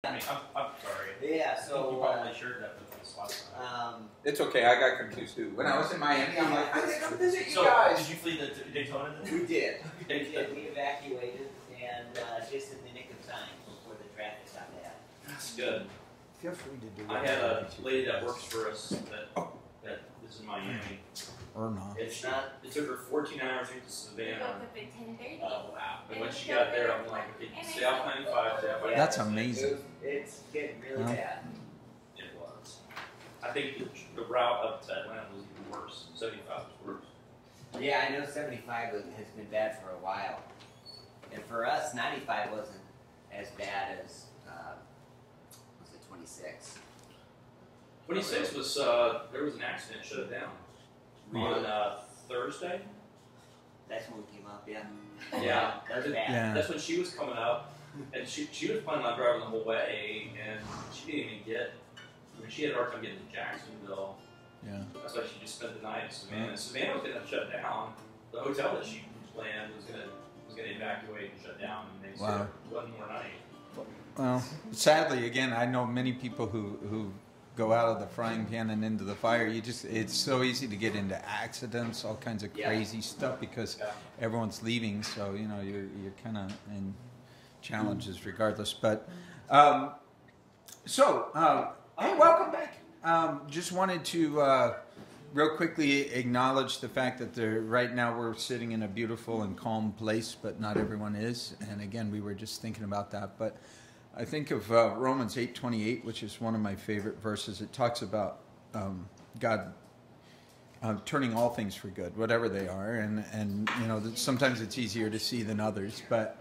I'm sorry. Yeah, so you probably shared that with us last time. It's okay. I got confused too. When I was in Miami, I'm like, I think I'm visit you So, guys. did you flee the Daytona then? we did. We evacuated, and just in the nick of time before the traffic got bad. That's good. Feel free to do I had a lady that works for us that is in Miami. Or not. It's not. It took her 14 hours to get to Savannah. woke up at 10:30. Oh wow! And when she got there, I'm like, okay, stay off 95. Stay off 95. That's amazing. It's getting really bad. It was. I think the route up to Atlanta was even worse. 75 was worse. Yeah, I know 75 has been bad for a while. And for us, 95 wasn't as bad as, was it 26? 26 was, there was an accident, shut it down. Really? On Thursday? That's when we came up, yeah. Yeah. That's bad. Yeah. That's when she was coming up, and she was planning on driving the whole way, and she didn't even get, I mean, she had a hard time getting to Jacksonville. Yeah. That's why she just spent the night in Savannah. And Savannah was going to shut down. The hotel that she planned was going to evacuate and shut down, and they said one more night. Well, sadly, again, I know many people who go out of the frying pan and into the fire. It's so easy to get into accidents, all kinds of crazy stuff because everyone's leaving. So you're kind of in challenges regardless. But hey, welcome back. Just wanted to real quickly acknowledge the fact that right now we're sitting in a beautiful and calm place, but not everyone is. And again, we were just thinking about that. But I think of Romans 8:28, which is one of my favorite verses. It talks about God turning all things for good, whatever they are. And sometimes it's easier to see than others. But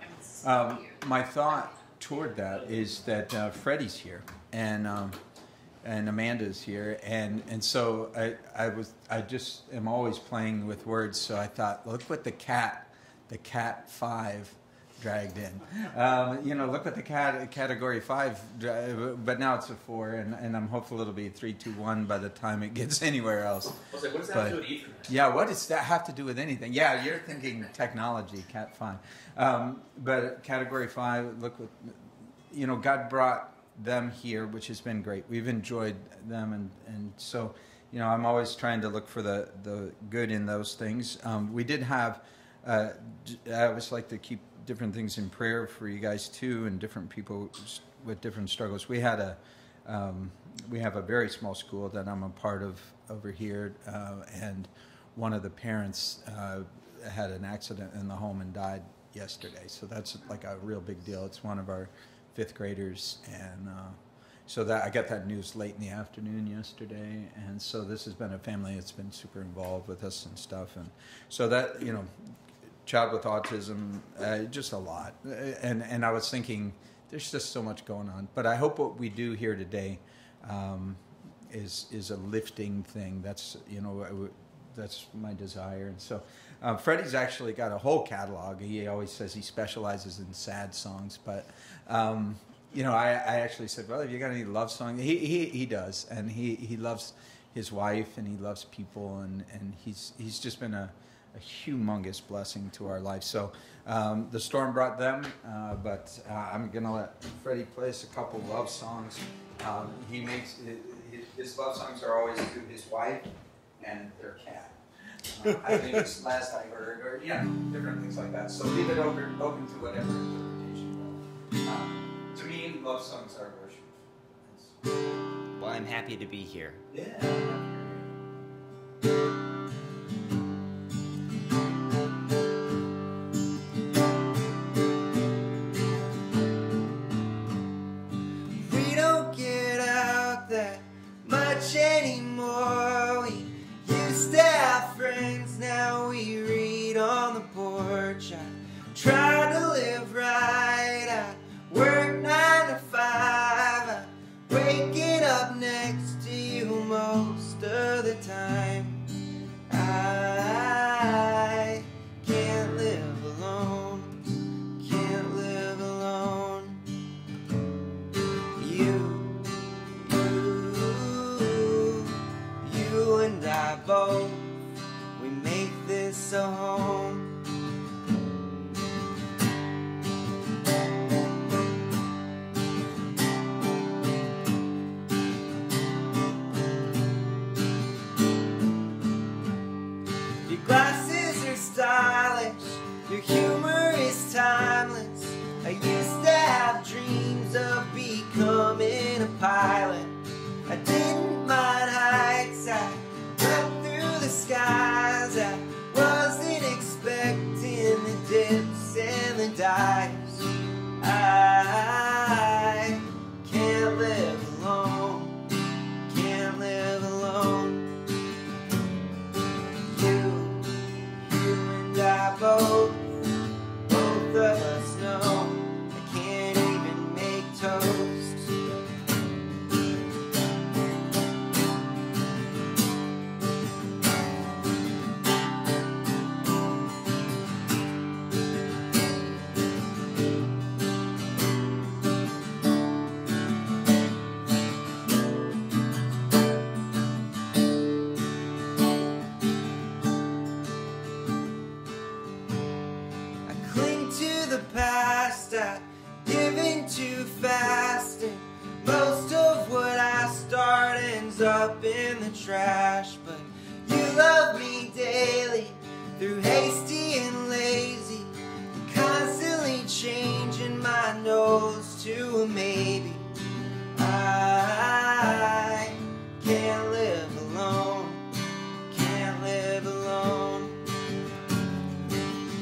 my thought toward that is that Freddie's here. And Amanda's here, and so I just am always playing with words. So I thought, look what the cat 5 dragged in. Look what the category 5, but now it's a 4, and I'm hopeful it'll be 3, 2, 1 by the time it gets anywhere else. I was like, what does that have to do with Ethernet? Yeah, what does that have to do with anything? Yeah, you're thinking technology, cat 5, but category 5. Look what God brought them here, which has been great. We've enjoyed them, and so I'm always trying to look for the good in those things. We did have I always like to keep different things in prayer for you guys too, and different people with different struggles. We have a very small school that I'm a part of over here, and one of the parents had an accident in the home and died yesterday, so that's like a real big deal. It's one of our 5th graders, and so that I got that news late in the afternoon yesterday, and so this has been a family that's been super involved with us and stuff, and so that child with autism, just a lot, and I was thinking there's just so much going on, but I hope what we do here today is a lifting thing. That's that's my desire, and so Freddie's actually got a whole catalog. He always says he specializes in sad songs, but I actually said, well, have you got any love songs? He does, and he loves his wife, and he loves people, and he's just been a humongous blessing to our life. So the storm brought them, but I'm gonna let Freddie play us a couple love songs. He makes his love songs are always to his wife and their cat. I think it's last I heard, or different things like that. So leave it open to whatever interpretation you will. To me, love songs are worship. Well, I'm happy to be here. Yeah. We don't get out that much anymore. We used to have friends, now we read on the porch. I try to live right, I work 9 to 5. I'm waking up next to you most of the time. I can't live alone, can't live alone. You and I both, we make this a home. of becoming a pilot. I didn't mind heights, I went through the skies. I wasn't expecting the dips and the dives. I can't live alone, can't live alone. You and I both of us know I can't even make toast. Past, I give in too fast, and most of what I start ends up in the trash. But you love me daily, through hasty and lazy, constantly changing my nose to a maybe. I can't live alone, can't live alone.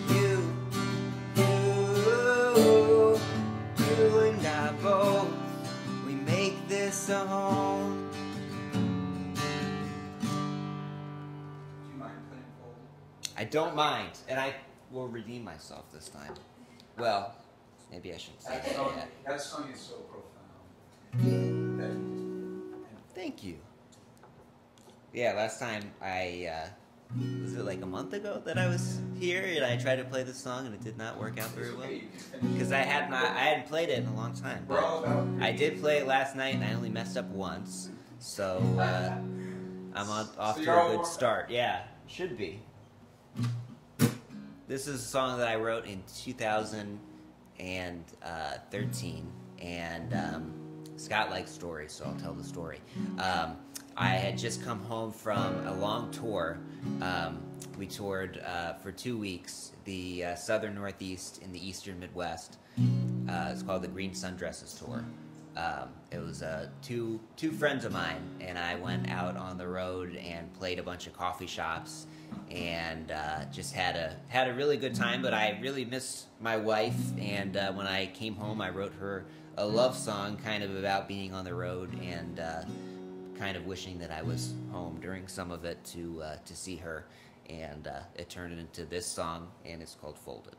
You and I both, we make this a home. Do you mind playing Folded? I don't mind, and I will redeem myself this time. Well, maybe I shouldn't say that yet. That song is so profound. Thank you. Yeah, last time was it like a month ago that I was here and I tried to play this song and it did not work out very well? Because I hadn't played it in a long time. But I did play it last night and I only messed up once. So I'm off to a good start. Yeah, should be. This is a song that I wrote in 2013 and Scott likes stories, so I'll tell the story. I had just come home from a long tour. We toured for 2 weeks, the southern Northeast and the eastern Midwest. It's called the Green Sundresses Tour. It was two friends of mine, and I went out on the road and played a bunch of coffee shops and just had a really good time. But I really missed my wife, and when I came home, I wrote her a love song kind of about being on the road and kind of wishing that I was home during some of it to see her, and it turned into this song, and it's called Folded.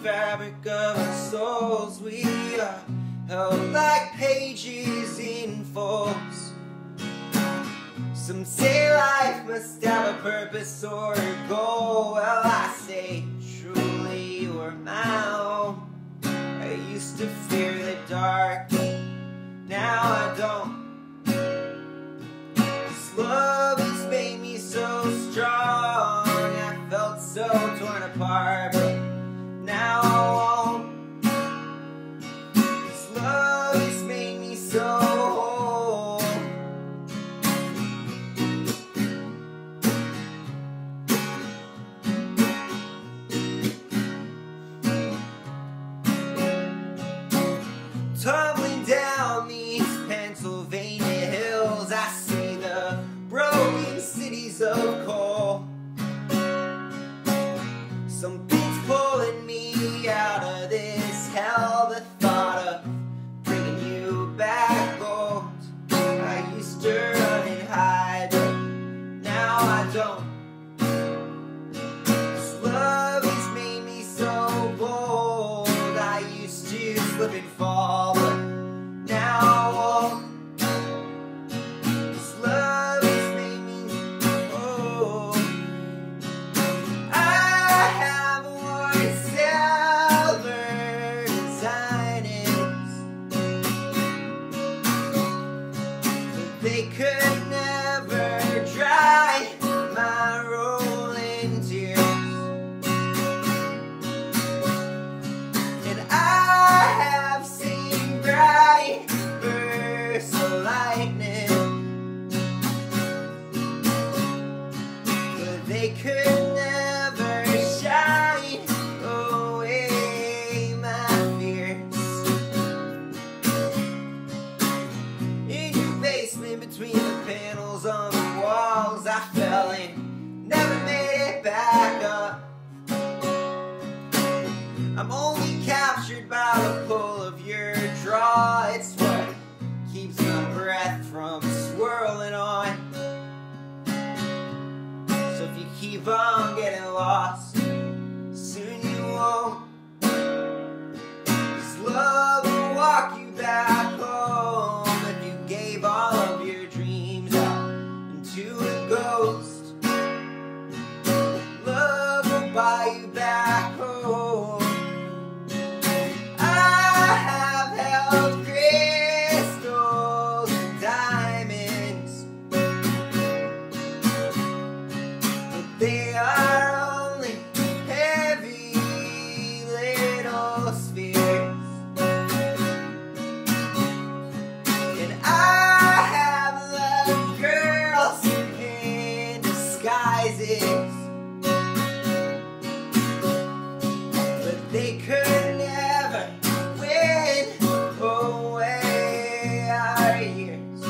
Fabric of our souls, we are held like pages in folds. Some say life must have a purpose or a goal. Well, I say truly you are my own. I used to fear the dark, now I don't. This love has made me so strong. I felt so torn apart, but now I won't. This love has made me so whole. Tumbling down these Pennsylvania hills, I see the broken cities of coal. Some pulling me out of this hell. The thought of bringing you back home. I used to run and hide, but now I don't. This love has made me so bold. I used to slip and fall, but now I won't. This love has made me bold. I have a keep on getting lost. Soon you won't. 'Cause love will walk you back home if you gave all of your dreams out into a ghost. Love will buy you back home. I have held crystals and diamonds, but they are only heavy little spheres. And I have loved girls in disguises, but they could never win away our years.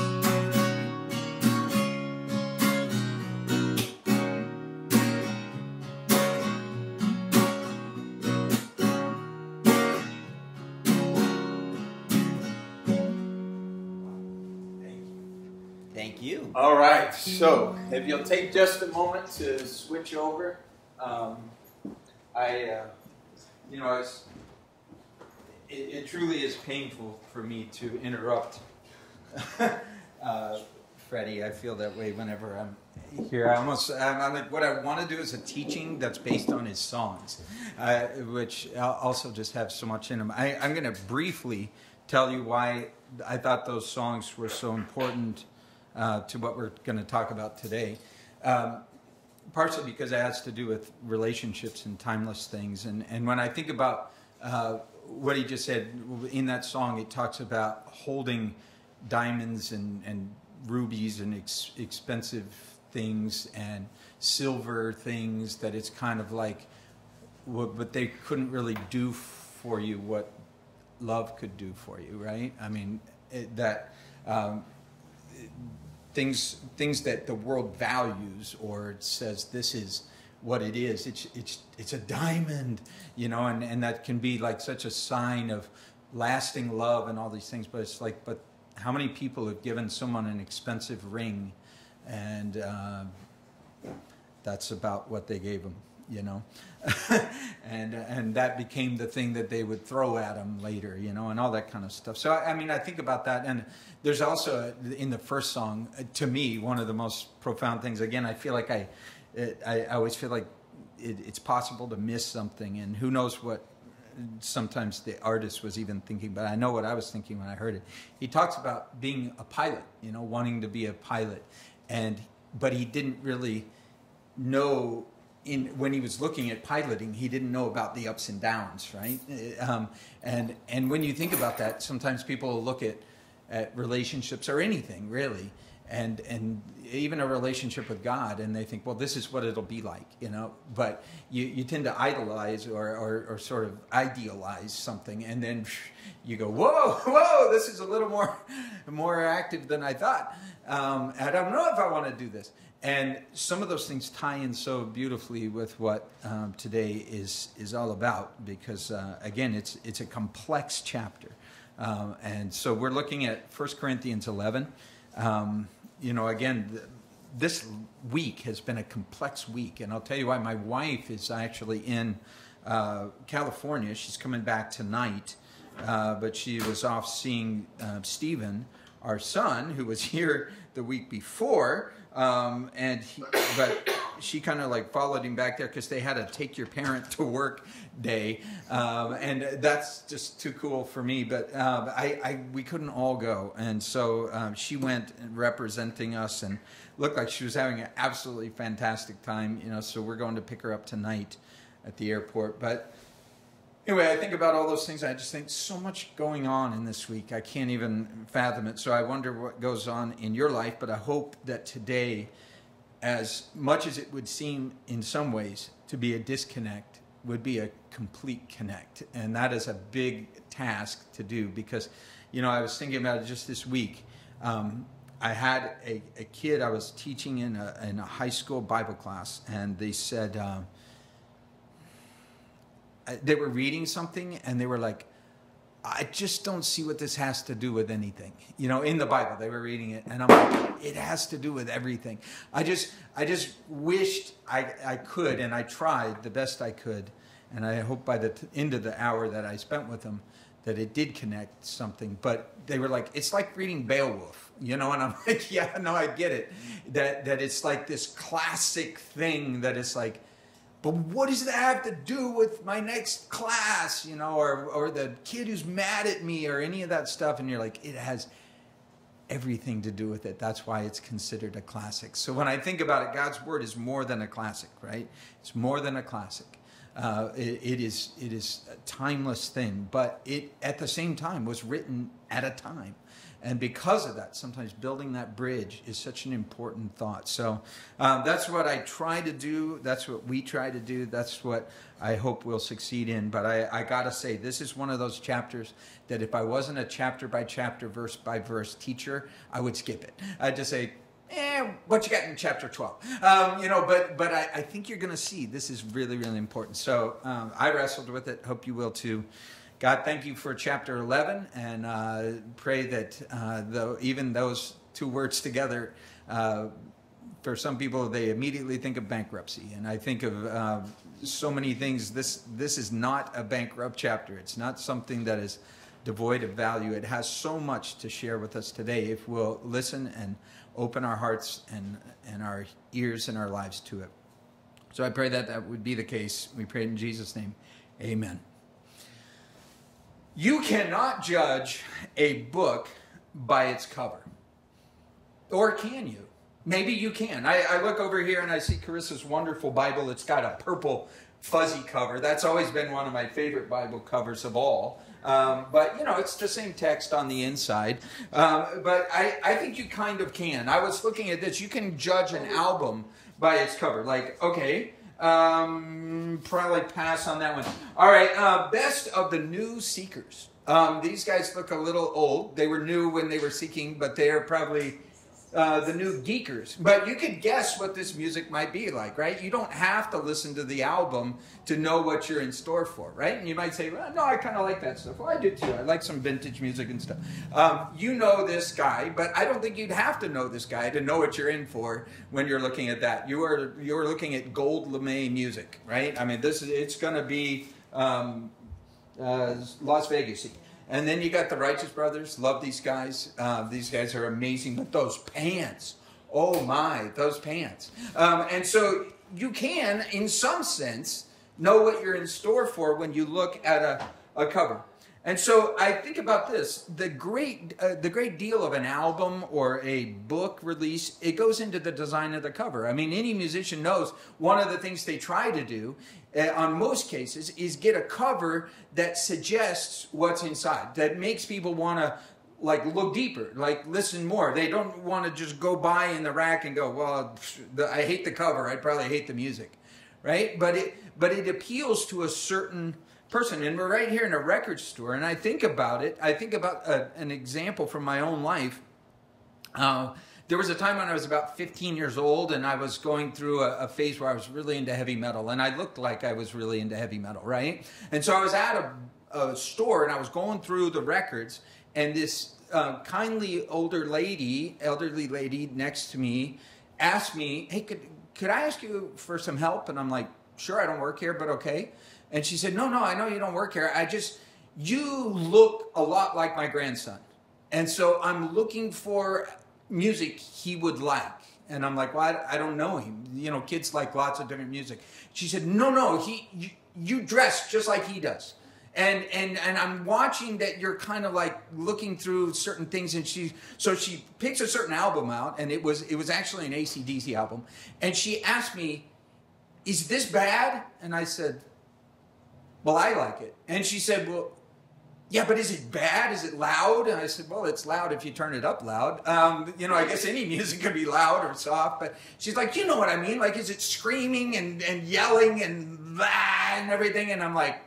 Thank you. All right, so if you'll take just a moment to switch over, it truly is painful for me to interrupt Freddie. I feel that way whenever I'm here. I'm like, what I want to do is a teaching that's based on his songs, which also just have so much in them. I'm going to briefly tell you why I thought those songs were so important to what we're going to talk about today. Partially because it has to do with relationships and timeless things. And when I think about what he just said, in that song it talks about holding diamonds and rubies and expensive things and silver things, that it's kind of like, but they couldn't really do for you what love could do for you, right? I mean, things that the world values, or it says this is what it is. It's a diamond, you know, and that can be like such a sign of lasting love and all these things. But it's like, but how many people have given someone an expensive ring, and that's about what they gave them, you know, and that became the thing that they would throw at them later, you know, and all that kind of stuff. So I mean, I think about that, and there's also in the first song, to me, one of the most profound things. Again, I feel like I always feel like it's possible to miss something, and who knows what sometimes the artist was even thinking, but I know what I was thinking when I heard it. He talks about being a pilot, you know, wanting to be a pilot, but he didn't really know. When he was looking at piloting, he didn't know about the ups and downs, right? And when you think about that, sometimes people look at relationships or anything really, and even a relationship with God, and they think, well, this is what it'll be like, you know. But you tend to idolize or sort of idealize something, and then you go, whoa, this is a little more active than I thought. I don't know if I want to do this. And some of those things tie in so beautifully with what today is all about, because again, it's a complex chapter, and so we're looking at 1 Corinthians 11. You know, again, this week has been a complex week, and I'll tell you why. My wife is actually in California. She's coming back tonight, but she was off seeing Stephen, our son, who was here the week before. But she kind of like followed him back there because they had a take your parent to work day, and that's just too cool for me. But we couldn't all go, and so she went representing us, and looked like she was having an absolutely fantastic time. You know, so we're going to pick her up tonight at the airport. But anyway, I think about all those things. I just think so much going on in this week. I can't even fathom it. So I wonder what goes on in your life. But I hope that today, as much as it would seem in some ways to be a disconnect, would be a complete connect. And that is a big task to do, because, you know, I was thinking about it just this week. I had a kid I was teaching in a high school Bible class, and they said, they were reading something, and they were like, I just don't see what this has to do with anything. You know, in the Bible, they were reading it, and I'm like, it has to do with everything. I just wished I could, and I tried the best I could, and I hope by the end of the hour that I spent with them that it did connect something. But they were like, it's like reading Beowulf, you know, and I'm like, yeah, no, I get it. That it's like this classic thing that is like, but what does that have to do with my next class, you know, or the kid who's mad at me or any of that stuff? And you're like, it has everything to do with it. That's why it's considered a classic. So when I think about it, God's word is more than a classic, right? It's more than a classic. It is a timeless thing, but it at the same time was written at a time. And because of that, sometimes building that bridge is such an important thought. So that's what I try to do. That's what we try to do. That's what I hope we'll succeed in. But I got to say, this is one of those chapters that if I wasn't a chapter by chapter, verse by verse teacher, I would skip it. I'd just say, what you got in chapter 12? You know, but I think you're going to see this is really, really important. So I wrestled with it. Hope you will too. God, thank you for chapter 11, and pray that even those two words together, for some people, they immediately think of bankruptcy. And I think of so many things. This is not a bankrupt chapter. It's not something that is devoid of value. It has so much to share with us today if we'll listen and open our hearts and our ears and our lives to it. So I pray that that would be the case. We pray in Jesus' name. Amen. You cannot judge a book by its cover. Or can you? Maybe you can. I look over here and I see Carissa's wonderful Bible. It's got a purple fuzzy cover. That's always been one of my favorite Bible covers of all. But, you know, it's the same text on the inside. But I think you kind of can. I was looking at this. You can judge an album by its cover. Like, okay, probably pass on that one. All right, best of the new seekers. These guys look a little old. They were new when they were seeking, but they are probably the new geekers. But you could guess what this music might be like, right? You don't have to listen to the album to know what you're in store for, right? And you might say, well, no, I kind of like that stuff. Well, I do too. I like some vintage music and stuff. You know this guy, but I don't think you'd have to know this guy to know what you're in for when you're looking at that. You're looking at Gold LeMay music, right? I mean, it's going to be Las Vegas-y. And then you got the Righteous Brothers. Love these guys. These guys are amazing. But those pants, oh my, those pants. And so you can, in some sense, know what you're in store for when you look at a cover. And so I think about this. The great deal of an album or a book release, it goes into the design of the cover. I mean, any musician knows one of the things they try to do on most cases is get a cover that suggests what's inside, that makes people want to like look deeper, like listen more. They don't want to just go by in the rack and go, well, I hate the cover. I'd probably hate the music, right? But it appeals to a certain person. And we're right here in a record store, and I think about it. I think about an example from my own life. There was a time when I was about 15 years old, and I was going through a phase where I was really into heavy metal, and I looked like I was really into heavy metal, right? And so I was at a store, and I was going through the records, and this kindly elderly lady next to me asked me, hey, could I ask you for some help? And I'm like, sure, I don't work here, but okay. And she said, no, I know you don't work here. You look a lot like my grandson. And so I'm looking for music he would like. And I'm like, well, I don't know him. You know, kids like lots of different music. She said, no, you dress just like he does. And I'm watching that you're kind of like looking through certain things. And she picks a certain album out, and it was actually an AC/DC album. And she asked me, is this bad? And I said, well, I like it. And she said, well, yeah, but is it bad? Is it loud? And I said, well, it's loud if you turn it up loud. You know, I guess any music could be loud or soft. But she's like, you know what I mean? Like, is it screaming and yelling and everything? And I'm like,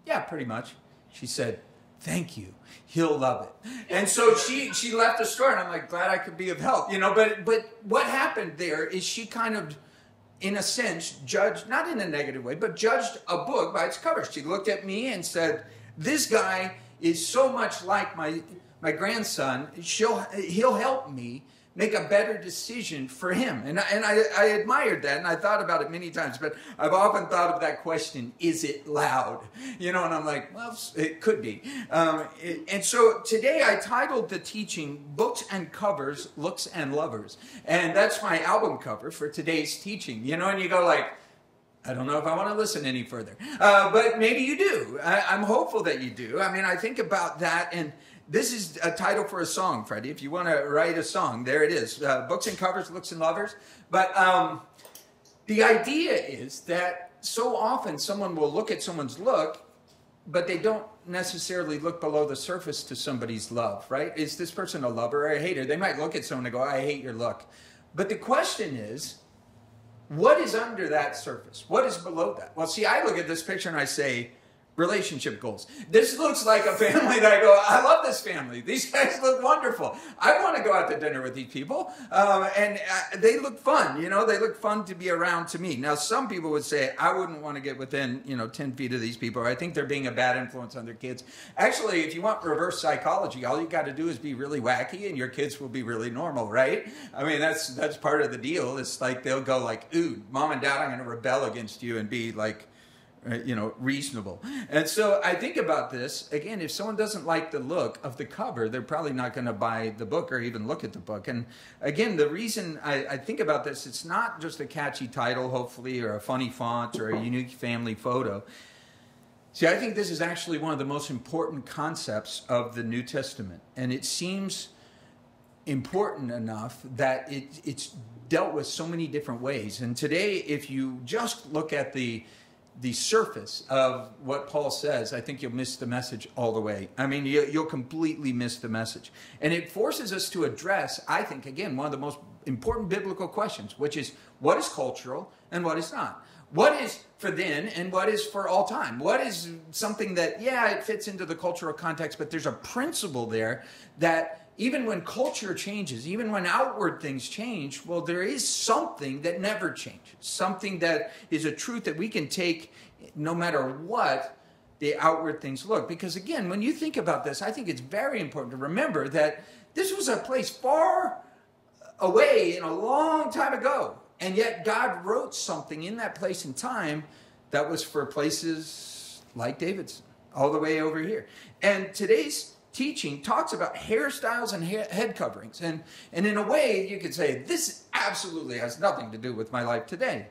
yeah, pretty much. She said, thank you. He'll love it. And so she left the store, and I'm like, glad I could be of help. You know, but what happened there is she kind of, in a sense, judged, not in a negative way, but judged a book by its cover. She looked at me and said, this guy is so much like my grandson, he'll help me make a better decision for him. And I admired that, and I thought about it many times, but I've often thought of that question, is it loud? You know, and I'm like, well, it could be. And so today I titled the teaching, Books and Covers, Looks and Lovers. And that's my album cover for today's teaching. You know, and you go like, I don't know if I want to listen any further. But maybe you do. I'm hopeful that you do. I mean, I think about that, and this is a title for a song, Freddie. If you want to write a song, there it is. Books and Covers, Looks and Lovers. But the idea is that so often someone will look at someone's look, but they don't necessarily look below the surface to somebody's love, right? Is this person a lover or a hater? They might look at someone and go, I hate your look. But the question is, what is under that surface? What is below that? Well, see, I look at this picture and I say, relationship goals. This looks like a family that I go, I love this family. These guys look wonderful. I want to go out to dinner with these people. And they look fun. You know, they look fun to be around to me. Now, some people would say, I wouldn't want to get within, 10 feet of these people. Or I think they're being a bad influence on their kids. Actually, if you want reverse psychology, all you got to do is be really wacky and your kids will be really normal, right? I mean, that's part of the deal. It's like they'll go like, ooh, mom and dad, I'm going to rebel against you and be like, reasonable. And so I think about this, again, if someone doesn't like the look of the cover, they're probably not going to buy the book or even look at the book. And again, the reason I think about this, it's not just a catchy title, hopefully, or a funny font or a unique family photo. See, I think this is actually one of the most important concepts of the New Testament. And it seems important enough that it's dealt with so many different ways. And today, if you just look at the surface of what Paul says, I think you'll miss the message all the way. I mean, you'll completely miss the message. And it forces us to address, I think, again, one of the most important biblical questions, which is what is cultural and what is not? What is for then and what is for all time? What is something that, yeah, it fits into the cultural context, but there's a principle there that even when culture changes, even when outward things change, well, there is something that never changes. Something that is a truth that we can take no matter what the outward things look. Because again, when you think about this, I think it's very important to remember that this was a place far away and a long time ago. And yet God wrote something in that place and time that was for places like Davidson, all the way over here. And today's teaching talks about hairstyles and head coverings. And in a way, you could say, this absolutely has nothing to do with my life today.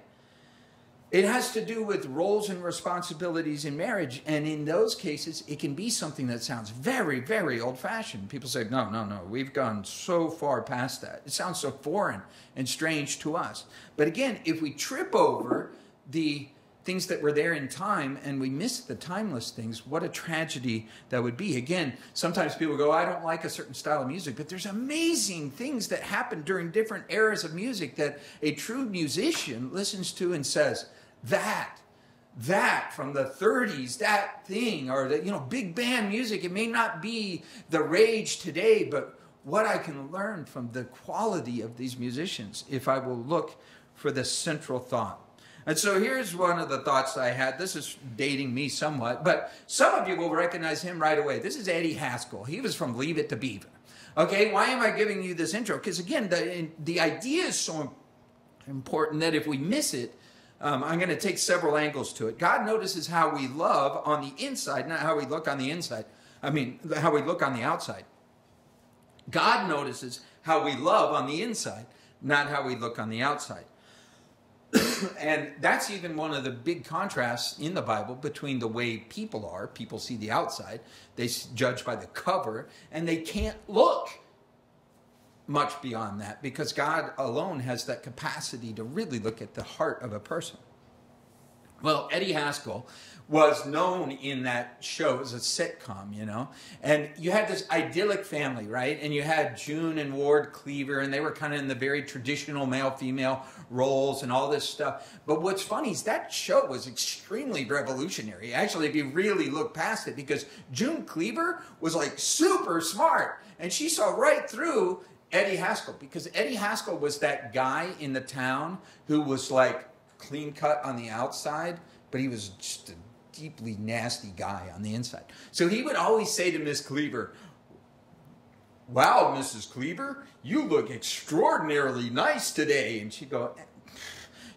It has to do with roles and responsibilities in marriage. And in those cases, it can be something that sounds very, very old-fashioned. People say, no, we've gone so far past that. It sounds so foreign and strange to us. But again, if we trip over the things that were there in time and we miss the timeless things, what a tragedy that would be. Again, sometimes people go, I don't like a certain style of music, but there's amazing things that happen during different eras of music that a true musician listens to and says, that from the 30s, that thing, or the big band music, it may not be the rage today, but what I can learn from the quality of these musicians if I will look for the central thought. And so here's one of the thoughts I had. This is dating me somewhat, but some of you will recognize him right away. This is Eddie Haskell. He was from Leave It to Beaver. Okay, why am I giving you this intro? Because again, the idea is so important that if we miss it, I'm going to take several angles to it. God notices how we love on the inside, not how we look on the inside. I mean, how we look on the outside. God notices how we love on the inside, not how we look on the outside. And that's even one of the big contrasts in the Bible between the way people are. People see the outside. They judge by the cover, and they can't look much beyond that because God alone has that capacity to really look at the heart of a person. Well, Eddie Haskell was known in that show as a sitcom, and you had this idyllic family, right? And you had June and Ward Cleaver, and they were kind of in the very traditional male-female roles and all this stuff. But what's funny is that show was extremely revolutionary, actually, if you really look past it, because June Cleaver was like super smart, and she saw right through Eddie Haskell, because Eddie Haskell was that guy in the town who was like clean cut on the outside, but he was just a deeply nasty guy on the inside. So he would always say to Miss Cleaver, "Wow, Mrs. Cleaver, you look extraordinarily nice today." And she'd go,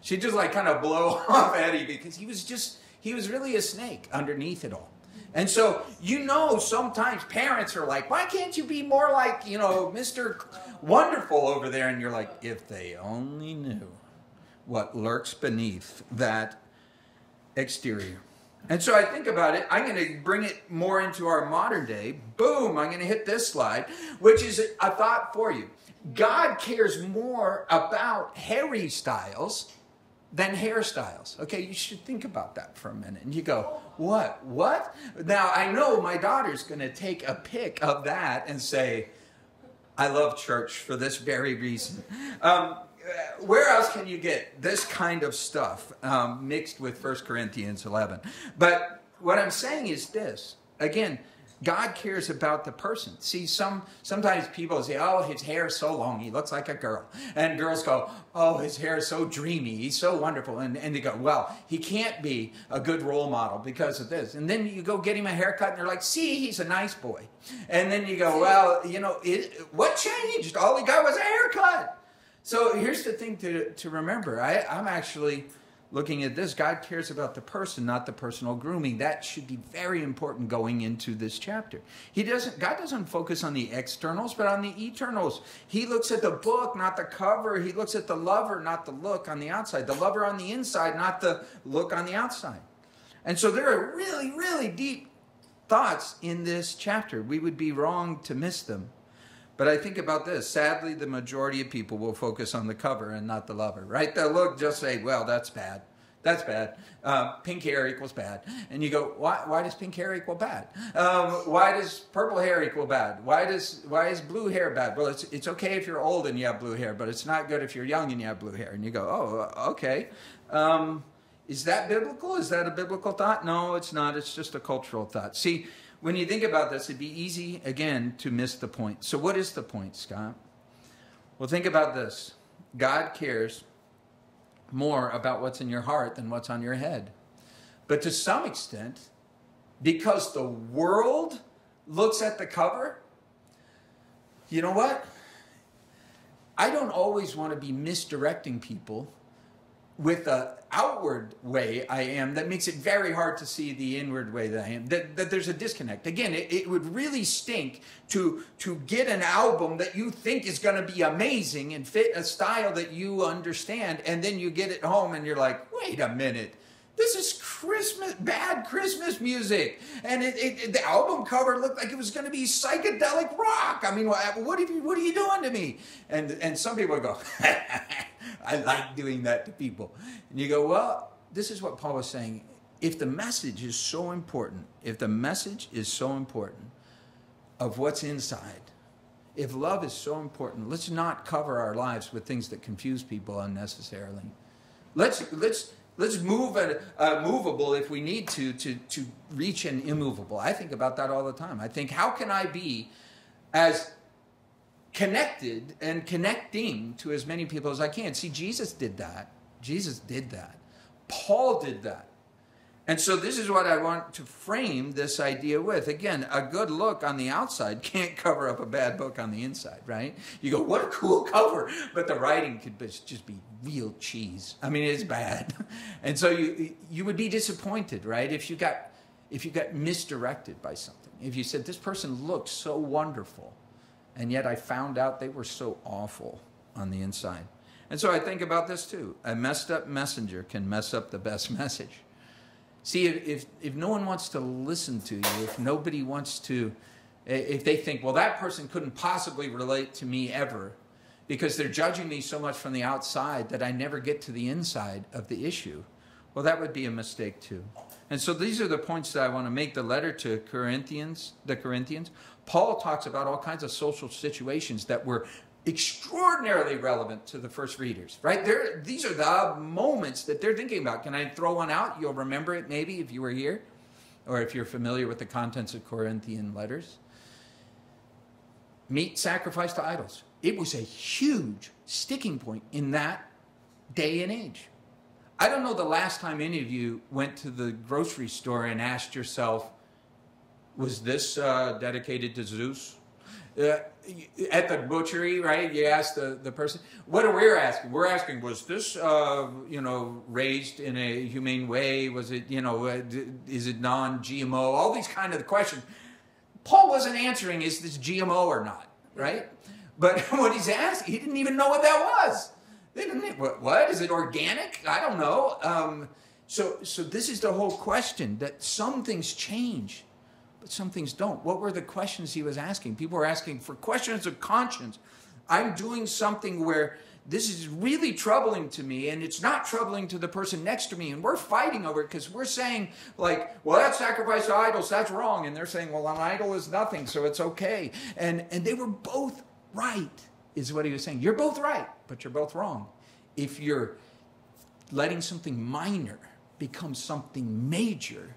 she'd just like kind of blow off Eddie because he was really a snake underneath it all. And so, sometimes parents are like, "Why can't you be more like, Mr. Wonderful over there?" And you're like, if they only knew what lurks beneath that exterior. And so I think about it, I'm going to bring it more into our modern day. Boom, I'm going to hit this slide, which is a thought for you. God cares more about Harry styles than hairstyles. Okay, you should think about that for a minute. And you go, what? Now, I know my daughter's going to take a pic of that and say, "I love church for this very reason." Where else can you get this kind of stuff mixed with 1 Corinthians 11? But what I'm saying is this. Again, God cares about the person. See, sometimes people say, "Oh, his hair is so long, he looks like a girl." And girls go, "Oh, his hair is so dreamy, he's so wonderful." And they go, "Well, he can't be a good role model because of this." And then you go get him a haircut and they're like, "See, he's a nice boy." And then you go, "Well, what changed? All he got was a haircut." So here's the thing to remember. I'm actually looking at this. God cares about the person, not the personal grooming. That should be very important going into this chapter. God doesn't focus on the externals, but on the eternals. He looks at the book, not the cover. He looks at the lover, not the look on the outside. The lover on the inside, not the look on the outside. And so there are really, really deep thoughts in this chapter. We would be wrong to miss them. But I think about this. Sadly, the majority of people will focus on the cover and not the lover, right? They'll look, just say, "Well, that's bad. That's bad. Pink hair equals bad." And you go, why does pink hair equal bad? Why does purple hair equal bad? Why is blue hair bad? Well, it's okay if you're old and you have blue hair, but it's not good if you're young and you have blue hair. And you go, "Oh, okay. Is that biblical? Is that a biblical thought?" No, it's not. It's just a cultural thought. See, when you think about this, it'd be easy, again, to miss the point. So what is the point, Scott? Well, think about this. God cares more about what's in your heart than what's on your head. But to some extent, because the world looks at the cover, you know what? I don't always want to be misdirecting people with the outward way I am that makes it very hard to see the inward way that I am, that there's a disconnect. Again, it would really stink to get an album that you think is going to be amazing and fit a style that you understand, and then you get it home and you're like, "Wait a minute, this is bad Christmas music." And the album cover looked like it was going to be psychedelic rock. I mean, what are you doing to me? And some people go, I like doing that to people. And you go, well, this is what Paul was saying. If the message is so important, of what's inside, if love is so important, let's not cover our lives with things that confuse people unnecessarily. Let's move a movable if we need to reach an immovable. I think about that all the time. I think, how can I be as connected and connecting to as many people as I can? See, Jesus did that. Paul did that. And so this is what I want to frame this idea with. Again, a good look on the outside can't cover up a bad book on the inside, right? You go, "What a cool cover," but the writing could just be real cheese. I mean, it's bad. And so you would be disappointed, right? If you got misdirected by something. If you said, "This person looked so wonderful, and yet I found out they were so awful on the inside." And so I think about this too. A messed up messenger can mess up the best message. See, if no one wants to listen to you, if nobody wants to, if they think, "Well, that person couldn't possibly relate to me ever because they're judging me so much from the outside that I never get to the inside of the issue," well, that would be a mistake too. And so these are the points that I want to make. The letter to the Corinthians, Paul talks about all kinds of social situations that were extraordinarily relevant to the first readers, right? These are the moments that they're thinking about. Can I throw one out? You'll remember it maybe if you were here, or if you're familiar with the contents of Corinthian letters. Meat sacrificed to idols. It was a huge sticking point in that day and age. I don't know the last time any of you went to the grocery store and asked yourself, was this dedicated to Zeus? At the butchery, right? You ask the person. What are we asking? We're asking, was this, raised in a humane way? Was it, is it non-GMO? All these kind of questions. Paul wasn't answering, is this GMO or not, right? But what he's asking, he didn't even know what that was. They didn't. What? Is it organic? I don't know. So this is the whole question, that some things change, but some things don't. What were the questions he was asking? People were asking for questions of conscience. I'm doing something where this is really troubling to me, and it's not troubling to the person next to me, and we're fighting over it because we're saying, like, well, that's sacrifice to idols, that's wrong. And they're saying, well, an idol is nothing, so it's okay. And they were both right, is what he was saying. You're both right, but you're both wrong. If you're letting something minor become something major,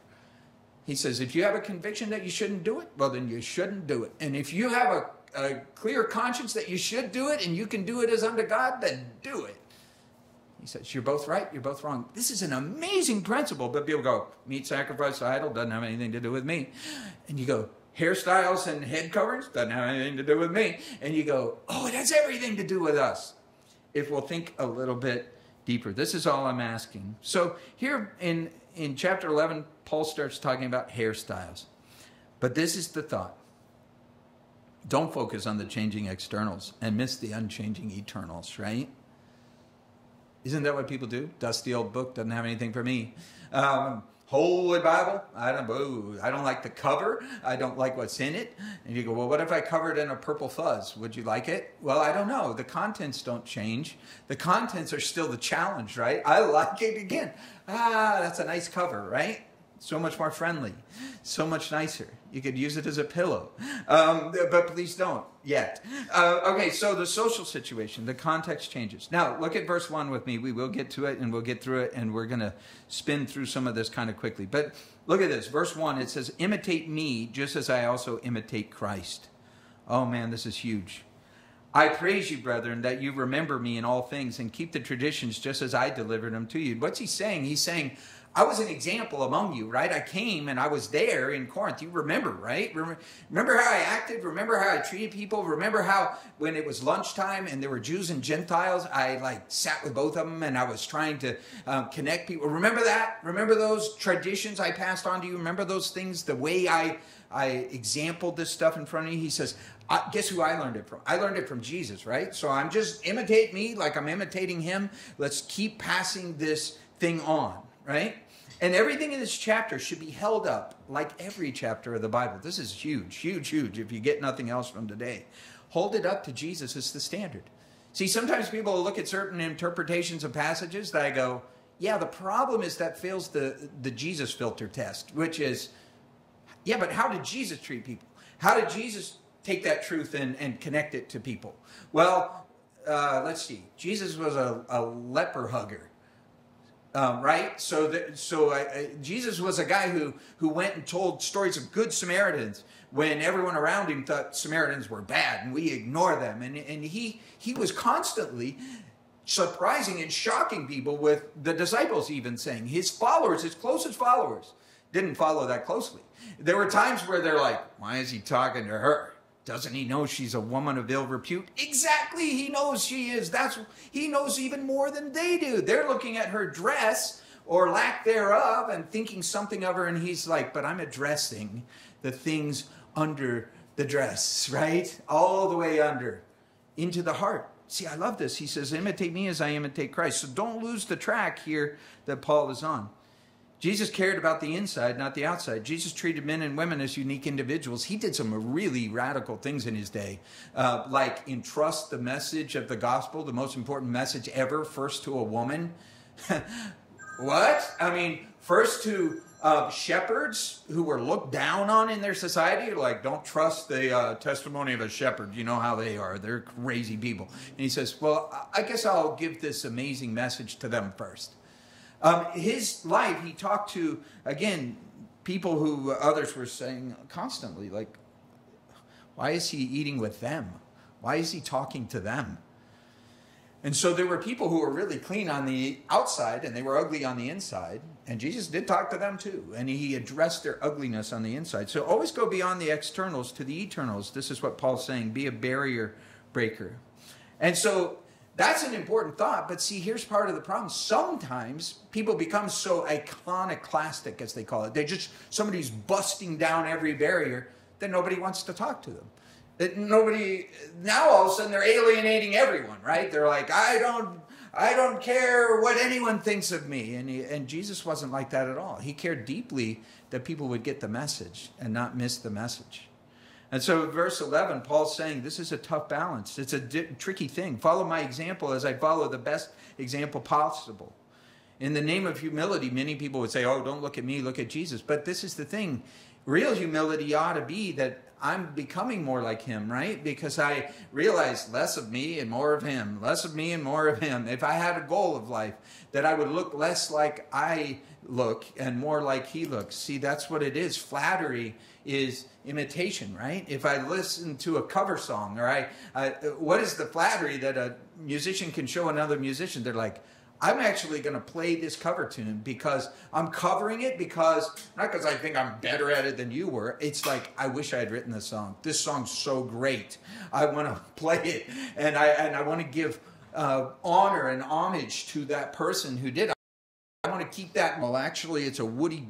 he says, if you have a conviction that you shouldn't do it, well, then you shouldn't do it. And if you have a clear conscience that you should do it and you can do it as unto God, then do it. He says, you're both right, you're both wrong. This is an amazing principle, but people go, meat sacrifice to idol doesn't have anything to do with me. And you go, hairstyles and head coverings doesn't have anything to do with me. And you go, oh, it has everything to do with us. If we'll think a little bit deeper. This is all I'm asking. So here in chapter 11, Paul starts talking about hairstyles. But this is the thought. Don't focus on the changing externals and miss the unchanging eternals, right? Isn't that what people do? Dusty old book, doesn't have anything for me. Holy Bible, I don't like the cover. I don't like what's in it. And you go, well, what if I cover it in a purple fuzz? Would you like it? Well, I don't know. The contents don't change. The contents are still the challenge, right? I like it again. That's a nice cover, right? So much more friendly. So much nicer. You could use it as a pillow. But please don't yet. Okay, so the social situation, the context changes. Now, look at verse 1 with me. We will get to it, and we'll get through it, and we're going to spin through some of this kind of quickly. But look at this. Verse 1, it says, imitate me just as I also imitate Christ. Oh, man, this is huge. I praise you, brethren, that you remember me in all things and keep the traditions just as I delivered them to you. What's he saying? He's saying, I was an example among you, right? I came and I was there in Corinth. You remember, right? Remember how I acted? Remember how I treated people? Remember how when it was lunchtime and there were Jews and Gentiles, I sat with both of them and I was trying to connect people. Remember that? Remember those traditions I passed on to you? Remember those things, the way I exampled this stuff in front of you? He says, guess who I learned it from? I learned it from Jesus, right? So I'm just imitate me like I'm imitating him. Let's keep passing this thing on, right? And everything in this chapter should be held up like every chapter of the Bible. This is huge, huge, huge if you get nothing else from today. Hold it up to Jesus as the standard. See, sometimes people will look at certain interpretations of passages that I go, yeah, the problem is that fails the Jesus filter test, which is, yeah, but how did Jesus treat people? How did Jesus take that truth and connect it to people? Well, let's see. Jesus was a leper hugger. Right? Jesus was a guy who went and told stories of good Samaritans when everyone around him thought Samaritans were bad and we ignore them. And he was constantly surprising and shocking people with the disciples even saying. His followers, his closest followers, didn't follow that closely. There were times where they're like, why is he talking to her? Doesn't he know she's a woman of ill repute? Exactly, he knows she is. He knows even more than they do. They're looking at her dress or lack thereof and thinking something of her, and he's like, but I'm addressing the things under the dress, right? All the way under, into the heart. See, I love this. He says, imitate me as I imitate Christ. So don't lose the track here that Paul is on. Jesus cared about the inside, not the outside. Jesus treated men and women as unique individuals. He did some really radical things in his day, like entrust the message of the gospel, the most important message ever, first to a woman. What? I mean, first to shepherds who were looked down on in their society. Like, don't trust the testimony of a shepherd. You know how they are. They're crazy people. And he says, well, I guess I'll give this amazing message to them first. His life, he talked to, again, people who others were saying constantly, like, why is he eating with them? Why is he talking to them? And so there were people who were really clean on the outside and they were ugly on the inside. And Jesus did talk to them too. And he addressed their ugliness on the inside. So always go beyond the externals to the eternals. This is what Paul's saying. Be a barrier breaker. And so that's an important thought. But see, here's part of the problem. Sometimes people become so iconoclastic, as they call it. They're just somebody's busting down every barrier that nobody wants to talk to them. That nobody, now all of a sudden they're alienating everyone, right? They're like, I don't care what anyone thinks of me. And Jesus wasn't like that at all. He cared deeply that people would get the message and not miss the message. And so verse 11, Paul's saying this is a tough balance. It's a tricky thing. Follow my example as I follow the best example possible. In the name of humility, many people would say, oh, don't look at me, look at Jesus. But this is the thing. Real humility ought to be that I'm becoming more like him, right? Because I realize less of me and more of him, less of me and more of him. If I had a goal of life, that I would look less like I look and more like he looks. See, that's what it is. Flattery is imitation, right? If I listen to a cover song, or what is the flattery that a musician can show another musician? They're like, I'm actually going to play this cover tune because I'm covering it because, not because I think I'm better at it than you were. It's like, I wish I had written this song. This song's so great. I want to play it. And I want to give honor and homage to that person who did. I want to keep that. Well, actually, it's a Woody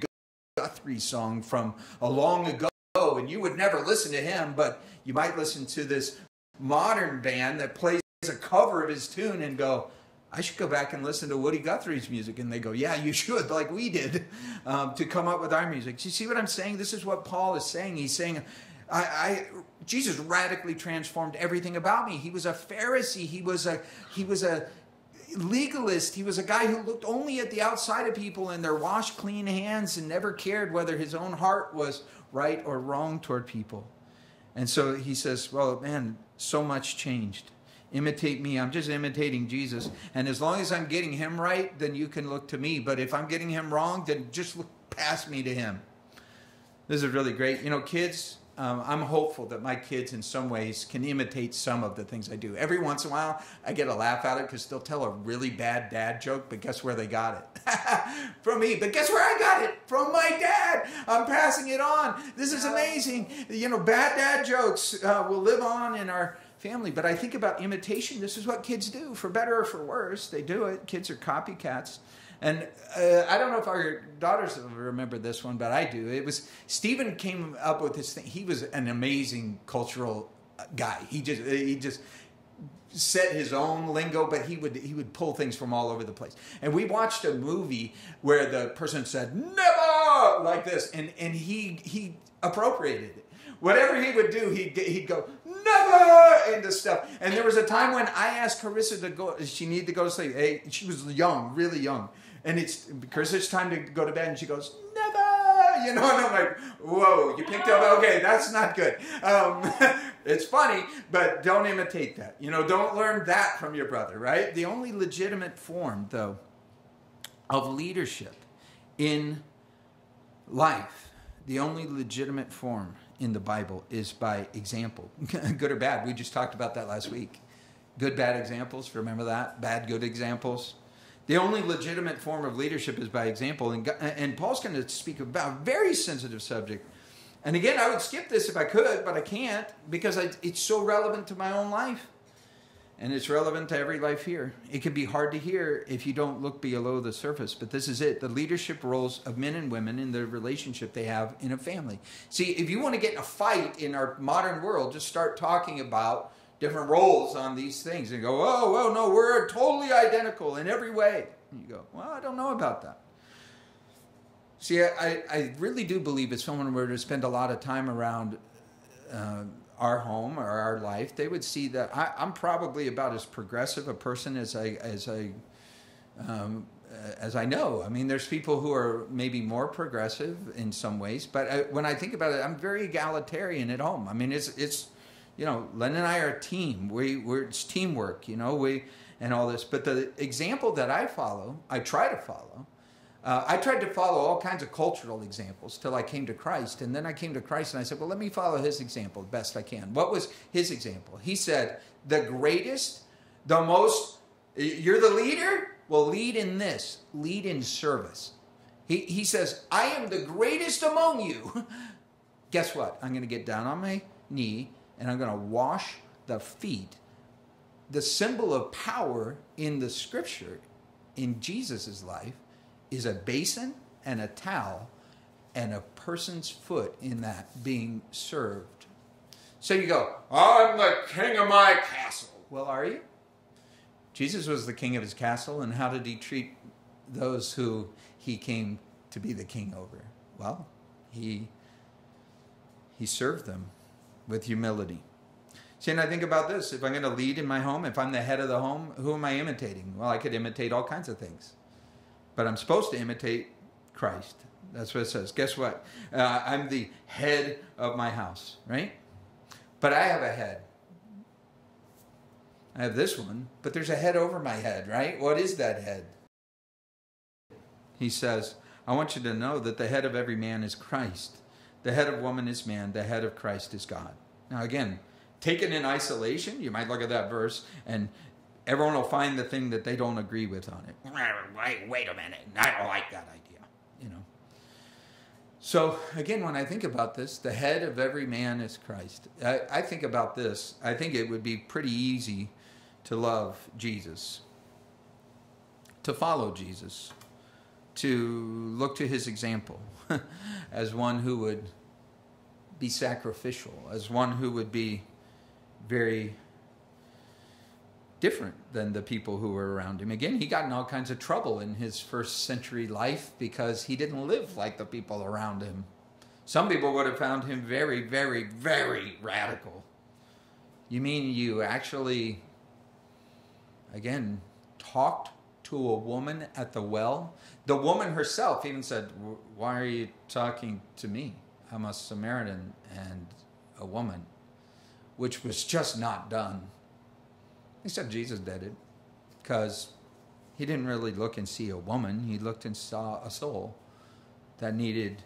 Guthrie song from a long ago. And you would never listen to him, but you might listen to this modern band that plays a cover of his tune and go, I should go back and listen to Woody Guthrie's music. And they go, yeah, you should, like we did, to come up with our music. Do you see what I'm saying? This is what Paul is saying. He's saying, Jesus radically transformed everything about me. He was a Pharisee. He was a legalist. He was a guy who looked only at the outside of people and their washed clean hands and never cared whether his own heart was right or wrong toward people. And so he says, well, man, so much changed. Imitate me. I'm just imitating Jesus. And as long as I'm getting him right, then you can look to me. But if I'm getting him wrong, then just look past me to him. This is really great. You know, kids, I'm hopeful that my kids in some ways can imitate some of the things I do. Every once in a while, I get a laugh at it because they'll tell a really bad dad joke, but guess where they got it? From me. But guess where I got it? From my dad. I'm passing it on. This is amazing. You know, bad dad jokes will live on in our family. But I think about imitation. This is what kids do, for better or for worse. They do it. Kids are copycats. And I don't know if our daughters remember this one, but I do. It was Stephen came up with this thing. He was an amazing cultural guy. He just set his own lingo, but he would pull things from all over the place. And we watched a movie where the person said "never" like this, and he appropriated it. Whatever he would do, he'd go "never" into stuff. And there was a time when I asked Carissa to go. She needed to go to sleep. Hey, she was young, really young. And Carissa, it's time to go to bed. And she goes, "Never," you know. And I'm like, "Whoa, you picked up? Okay, that's not good." It's funny, but don't imitate that. You know, don't learn that from your brother, right? The only legitimate form, though, of leadership in life, the only legitimate form in the Bible is by example, good or bad. We just talked about that last week. Good, bad examples. Remember that? Bad, good examples. The only legitimate form of leadership is by example. And Paul's going to speak about a very sensitive subject. And again, I would skip this if I could, but I can't because it's so relevant to my own life. And it's relevant to every life here. It can be hard to hear if you don't look below the surface, but this is it. The leadership roles of men and women in the relationship they have in a family. See, if you want to get in a fight in our modern world, just start talking about different roles on these things and go, oh, well, no, we're totally identical in every way. And you go, well, I don't know about that. See, I really do believe if someone were to spend a lot of time around our home or our life, they would see that I'm probably about as progressive a person as I know. I mean, there's people who are maybe more progressive in some ways, but when I think about it, I'm very egalitarian at home. I mean, it's you know, Len and I are a team. It's teamwork, you know, and all this. But the example that I try to follow. I tried to follow all kinds of cultural examples till I came to Christ. And then I came to Christ and I said, well, let me follow his example best I can. What was his example? He said, the greatest, the most You're the leader? Well, lead in this. Lead in service. He says, I am the greatest among you. Guess what? I'm going to get down on my knee and I'm going to wash the feet. The symbol of power in the scripture, in Jesus' life, is a basin and a towel and a person's foot in that being served. So you go, I'm the king of my castle. Well, are you? Jesus was the king of his castle, and how did he treat those who he came to be the king over? Well, he served them with humility. See, and I think about this. If I'm going to lead in my home, if I'm the head of the home, who am I imitating? Well, I could imitate all kinds of things. But I'm supposed to imitate Christ. That's what it says. Guess what? I'm the head of my house, right? But I have a head. I have this one, but there's a head over my head, right? What is that head? He says, I want you to know that the head of every man is Christ. The head of woman is man. The head of Christ is God. Now again, taken in isolation, you might look at that verse and everyone will find the thing that they don't agree with on it. Wait a minute. I don't like that idea, you know. So again, when I think about this, the head of every man is Christ. I think about this. I think it would be pretty easy to love Jesus, to follow Jesus, to look to his example as one who would be sacrificial, as one who would be very different than the people who were around him. Again, he got in all kinds of trouble in his first century life because he didn't live like the people around him. Some people would have found him very, very, very radical. You mean you actually, again, talked to a woman at the well? The woman herself even said, why are you talking to me? I'm a Samaritan and a woman, which was just not done. Except Jesus did it, because he didn't really look and see a woman. He looked and saw a soul that needed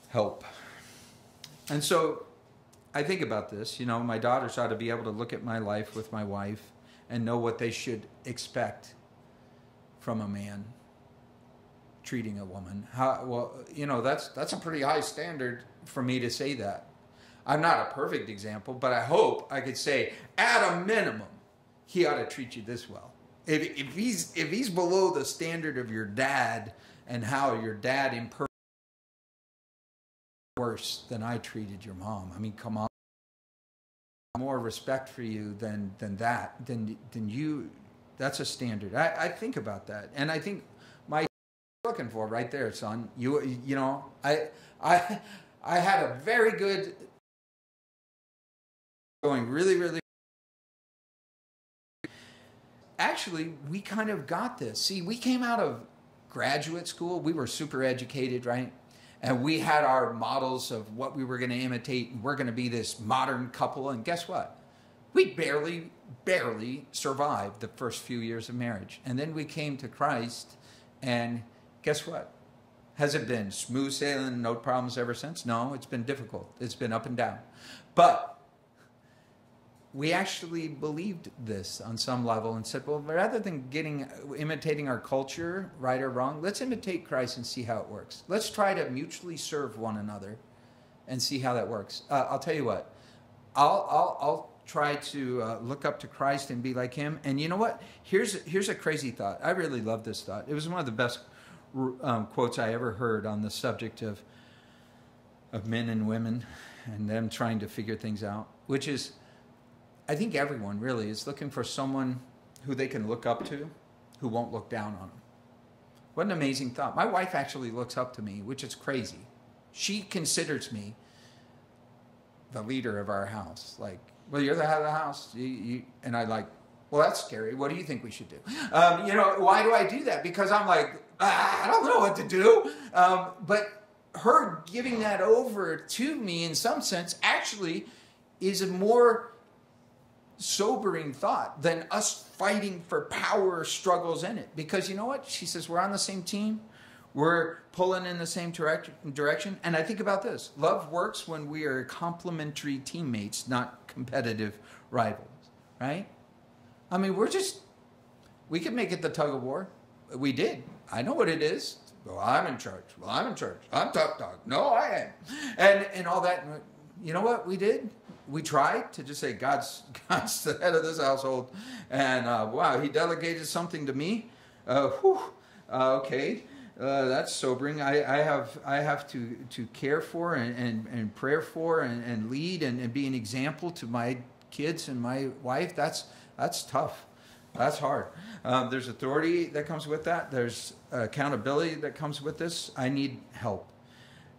help. And so I think about this. You know, my daughters ought to be able to look at my life with my wife and know what they should expect from a man treating a woman. Well, you know, that's a pretty high standard for me to say that. I'm not a perfect example, but I hope I could say, at a minimum, he ought to treat you this well. If he's below the standard of your dad and how your dad imperfect worse than I treated your mom. I mean, come on. More respect for you than that. Then you. That's a standard. I think about that, and I think my looking for right there, son. You know, I had a very good. Going really, really. Actually, we kind of got this. See, we came out of graduate school. We were super educated, right? And we had our models of what we were going to imitate. And we're going to be this modern couple. And guess what? We barely survived the first few years of marriage. And then we came to Christ. And guess what? Has it been smooth sailing, no problems ever since? No, it's been difficult. It's been up and down. But we actually believed this on some level and said, well, rather than imitating our culture, right or wrong, let's imitate Christ and see how it works. Let's try to mutually serve one another and see how that works. I'll tell you what, I'll try to look up to Christ and be like him. And you know what? Here's a crazy thought. I really love this thought. It was one of the best quotes I ever heard on the subject of men and women and them trying to figure things out, which is, I think everyone really is looking for someone who they can look up to, who won't look down on them. What an amazing thought. My wife actually looks up to me, which is crazy. She considers me the leader of our house. Like, well, you're the head of the house. And I like, well, that's scary. What do you think we should do? You know, why do I do that? Because I'm like, I don't know what to do. But her giving that over to me in some sense actually is a more sobering thought than us fighting for power struggles in it. Because you know what? She says, we're on the same team. We're pulling in the same direction. And I think about this. Love works when we are complementary teammates, not competitive rivals, right? I mean, we're just We could make it the tug of war. We did. I know what it is. Well, I'm in charge. Well, I'm in charge. I'm top dog. No, I am. And all that. You know what we did? We tried to just say, God's the head of this household. And wow, he delegated something to me. Okay. That's sobering. I have to care for and pray for and lead and be an example to my kids and my wife. That's tough. That's hard. There's authority that comes with that. There's accountability that comes with this. I need help.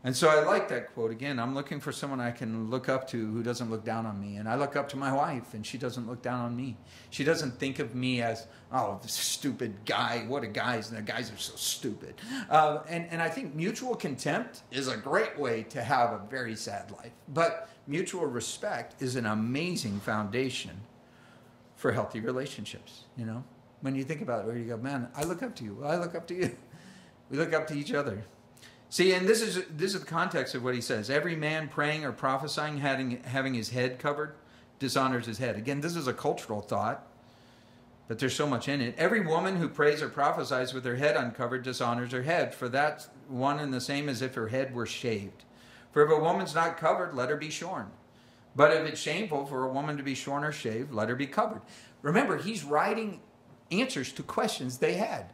And so I like that quote. Again, I'm looking for someone I can look up to who doesn't look down on me. And I look up to my wife, and she doesn't look down on me. She doesn't think of me as, oh, this stupid guy. What a guys, and the guys are so stupid. And I think mutual contempt is a great way to have a very sad life. But mutual respect is an amazing foundation for healthy relationships, you know? When you think about it, where you go, man, I look up to you. Well, I look up to you. We look up to each other. See, and this is the context of what he says. Every man praying or prophesying having his head covered dishonors his head. Again, this is a cultural thought, but there's so much in it. Every woman who prays or prophesies with her head uncovered dishonors her head, for that's one and the same as if her head were shaved. For if a woman's not covered, let her be shorn. But if it's shameful for a woman to be shorn or shaved, let her be covered. Remember, he's writing answers to questions they had.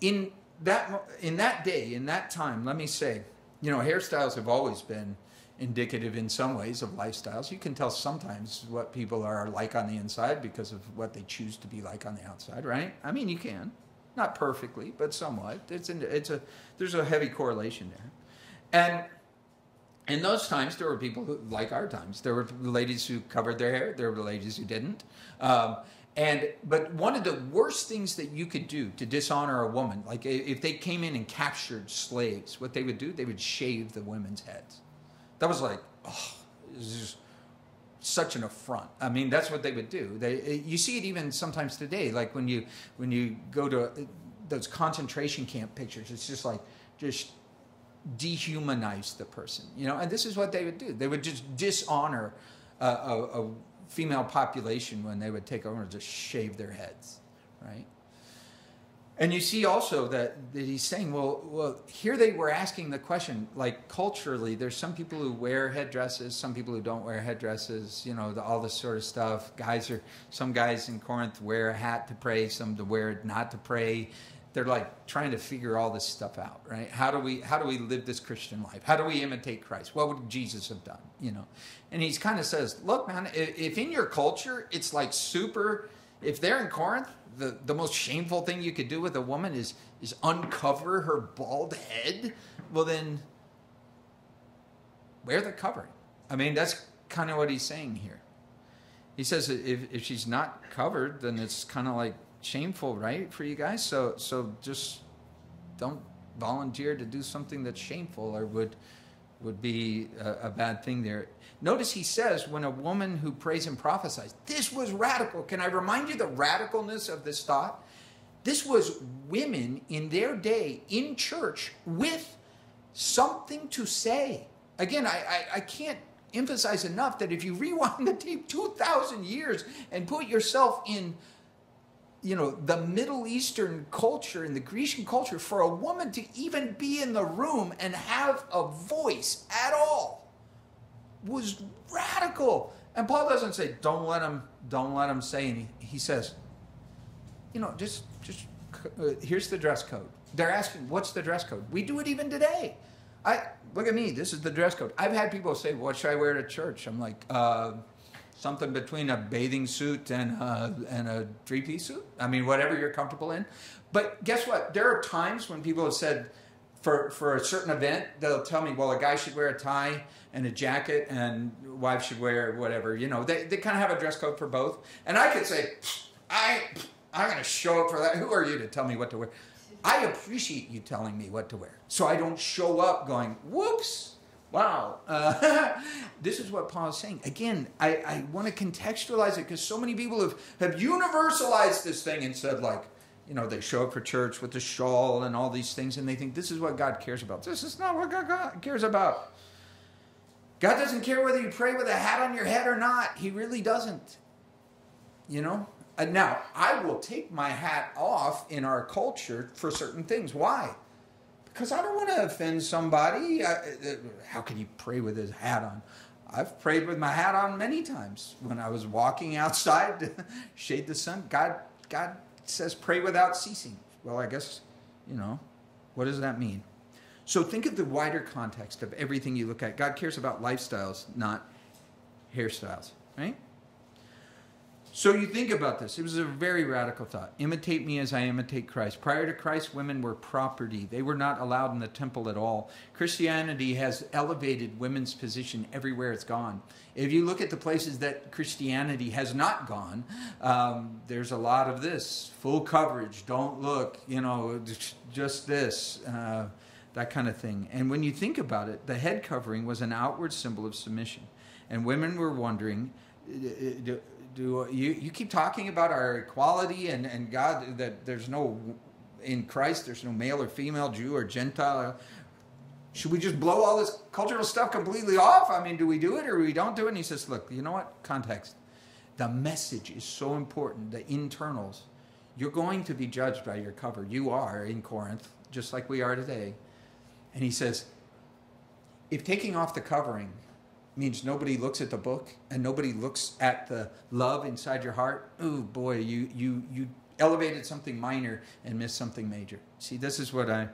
In that day, in that time, let me say, you know, hairstyles have always been indicative in some ways of lifestyles. You can tell sometimes what people are like on the inside because of what they choose to be like on the outside, right? I mean, you can. Not perfectly, but somewhat. There's a heavy correlation there. And in those times, there were people who, like our times, there were ladies who covered their hair. There were ladies who didn't. But one of the worst things that you could do to dishonor a woman, like if they came in and captured slaves, what they would do, they would shave the women's heads. That was like, oh, it was just such an affront. I mean, that's what they would do. You see it even sometimes today, like when you go to those concentration camp pictures, it's just like, just dehumanize the person, you know. And this is what they would do. They would just dishonor a female population when they would take over and just shave their heads, right? And you see also that he's saying, well, here they were asking the question, like culturally, there's some people who wear headdresses, some people who don't wear headdresses, you know, all this sort of stuff. Some guys in Corinth wear a hat to pray, some to wear it not to pray. They're like trying to figure all this stuff out, right? How do we live this Christian life? How do we imitate Christ? What would Jesus have done, you know? And he kind of says, look, man, if in your culture it's like super, if they're in Corinth, the most shameful thing you could do with a woman is uncover her bald head, well then, wear the covering. I mean, that's kind of what he's saying here. He says if she's not covered, then it's kind of like shameful, right, for you guys? So just don't volunteer to do something that's shameful or would be a bad thing there. Notice he says when a woman who prays and prophesies, this was radical. Can I remind you the radicalness of this thought? This was women in their day in church with something to say. Again, I can't emphasize enough that if you rewind the tape 2,000 years and put yourself in, you know, the Middle Eastern culture and the Grecian culture, for a woman to even be in the room and have a voice at all was radical. And Paul doesn't say, don't let him say anything. He says, you know, just here's the dress code. They're asking, what's the dress code? We do it even today. Look at me, this is the dress code. I've had people say, what should I wear to church? I'm like, something between a bathing suit and a three-piece suit. I mean, whatever you're comfortable in. But guess what? There are times when people have said, for a certain event, they'll tell me, well, a guy should wear a tie and a jacket and wife should wear whatever. You know, they kind of have a dress code for both. And I could say, I'm going to show up for that. Who are you to tell me what to wear? I appreciate you telling me what to wear, so I don't show up going, whoops. Wow. This is what Paul is saying. Again, I want to contextualize it because so many people have universalized this thing and said, like, you know, they show up for church with the shawl and all these things and they think this is what God cares about. This is not what God cares about. God doesn't care whether you pray with a hat on your head or not. He really doesn't. You know? Now, I will take my hat off in our culture for certain things. Why? Because I don't want to offend somebody. How can he pray with his hat on? I've prayed with my hat on many times. When I was walking outside to shade the sun, God says pray without ceasing. Well, I guess, what does that mean? So think of the wider context of everything you look at. God cares about lifestyles, not hairstyles, right? So you think about this. It was a very radical thought. Imitate me as I imitate Christ. Prior to Christ, women were property. They were not allowed in the temple at all. Christianity has elevated women's position everywhere it's gone. If you look at the places that Christianity has not gone, there's a lot of this. Full coverage, don't look, just this, that kind of thing. And when you think about it, the head covering was an outward symbol of submission. And women were wondering, you keep talking about our equality and God, that there's no, in Christ, there's no male or female, Jew or Gentile. Should we just blow all this cultural stuff completely off? I mean, do we do it or we don't do it? And he says, look, you know what? Context. The message is so important, the internals. You're going to be judged by your cover. You are in Corinth, just like we are today. And he says, if taking off the covering means nobody looks at the book and nobody looks at the love inside your heart, oh boy, you elevated something minor and missed something major. See, this is what I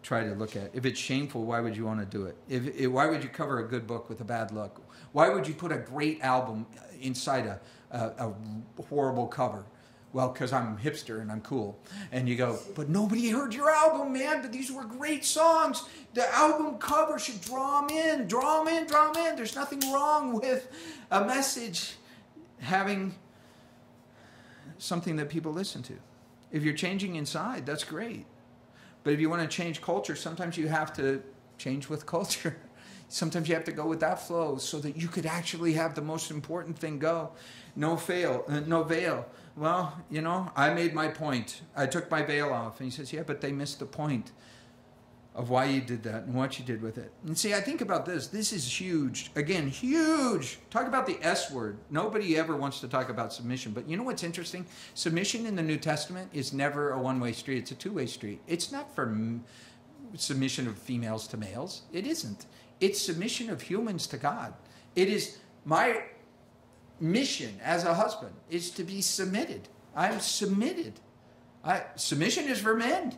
try to look at. If it's shameful, why would you want to do it? Why would you cover a good book with a bad look? Why would you put a great album inside a horrible cover? Well, because I'm hipster and I'm cool. And you go, but nobody heard your album, man. But these were great songs. The album cover should draw them in. Draw them in, draw them in. There's nothing wrong with a message having something that people listen to. If you're changing inside, that's great. But if you want to change culture, sometimes you have to change with culture. Sometimes you have to go with that flow so that you could actually have the most important thing go. No veil. Well, I made my point. I took my veil off. And he says, yeah, but they missed the point of why you did that and what you did with it. And see, I think about this. This is huge. Again, huge. Talk about the S word. Nobody ever wants to talk about submission. But you know what's interesting? Submission in the New Testament is never a one-way street. It's a two-way street. It's not for submission of females to males. It isn't. It's submission of humans to God. It is my mission as a husband is to be submitted. I'm submitted. Submission is for men.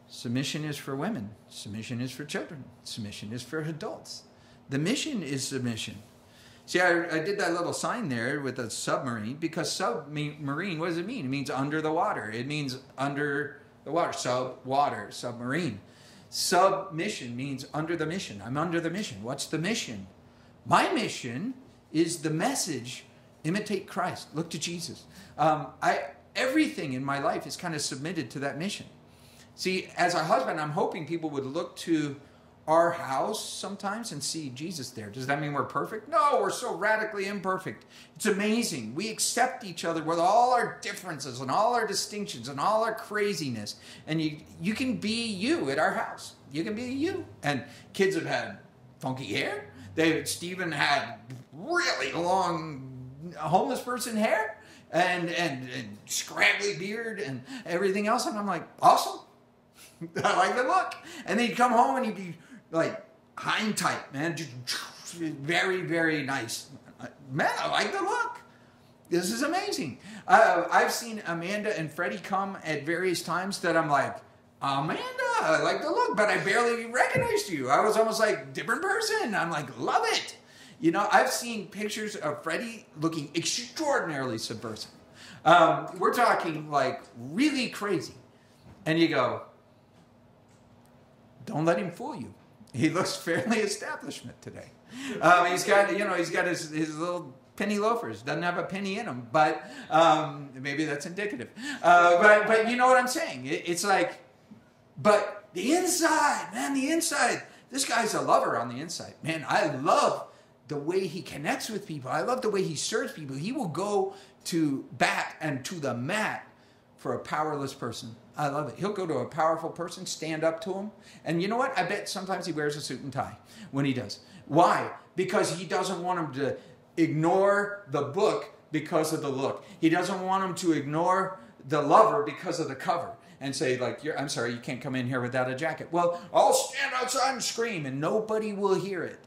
Submission is for women. Submission is for children. Submission is for adults. The mission is submission. See, I did that little sign there with a submarine because submarine, what does it mean? It means under the water. It means under the water. Sub-water, submarine. Submission means under the mission. I'm under the mission. What's the mission? My mission is the message, imitate Christ. Look to Jesus. Everything in my life is kind of submitted to that mission. See, as a husband, I'm hoping people would look to our house sometimes and see Jesus there. Does that mean we're perfect? No, we're so radically imperfect. It's amazing. We accept each other with all our differences and all our distinctions and all our craziness. And you can be you at our house. You can be you. And kids have had funky hair. Stephen had really long homeless person hair and scraggly beard and everything else. And I'm like, awesome. I like the look. And then he'd come home and he'd be like hind tight, man. Just very, very nice. Man, I like the look. This is amazing. I've seen Amanda and Freddie come at various times that I'm like, Amanda, I like the look, but I barely recognized you. I was almost like different person. I'm like, love it. I've seen pictures of Freddie looking extraordinarily subversive. We're talking like really crazy. And you go, don't let him fool you. He looks fairly establishment today. He's got his little penny loafers. Doesn't have a penny in them, but maybe that's indicative. But you know what I'm saying? It's like, but the inside, man, the inside. This guy's a lover on the inside. Man, I love the way he connects with people. I love the way he serves people. He will go to bat and to the mat for a powerless person. I love it. He'll go to a powerful person, stand up to him. And you know what? I bet sometimes he wears a suit and tie when he does. Why? Because he doesn't want him to ignore the book because of the look. He doesn't want them to ignore the lover because of the cover and say, like, I'm sorry, you can't come in here without a jacket. Well, I'll stand outside and scream and nobody will hear it.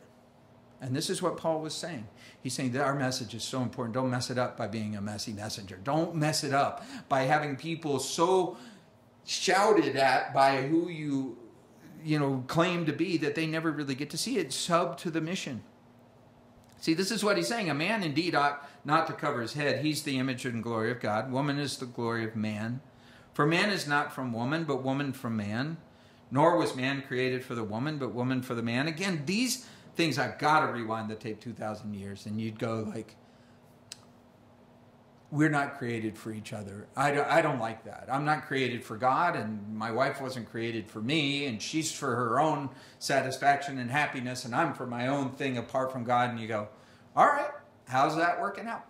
And this is what Paul was saying. He's saying that our message is so important. Don't mess it up by being a messy messenger. Don't mess it up by having people so shouted at by who you claim to be that they never really get to see it. Sub to the mission. See, this is what he's saying. A man indeed ought not to cover his head. He's the image and glory of God. Woman is the glory of man. For man is not from woman, but woman from man. Nor was man created for the woman, but woman for the man. Again, these things, I've got to rewind the tape 2,000 years, and you'd go like, we're not created for each other. I don't like that. I'm not created for God, and my wife wasn't created for me, and she's for her own satisfaction and happiness, and I'm for my own thing apart from God. And you go, all right, how's that working out?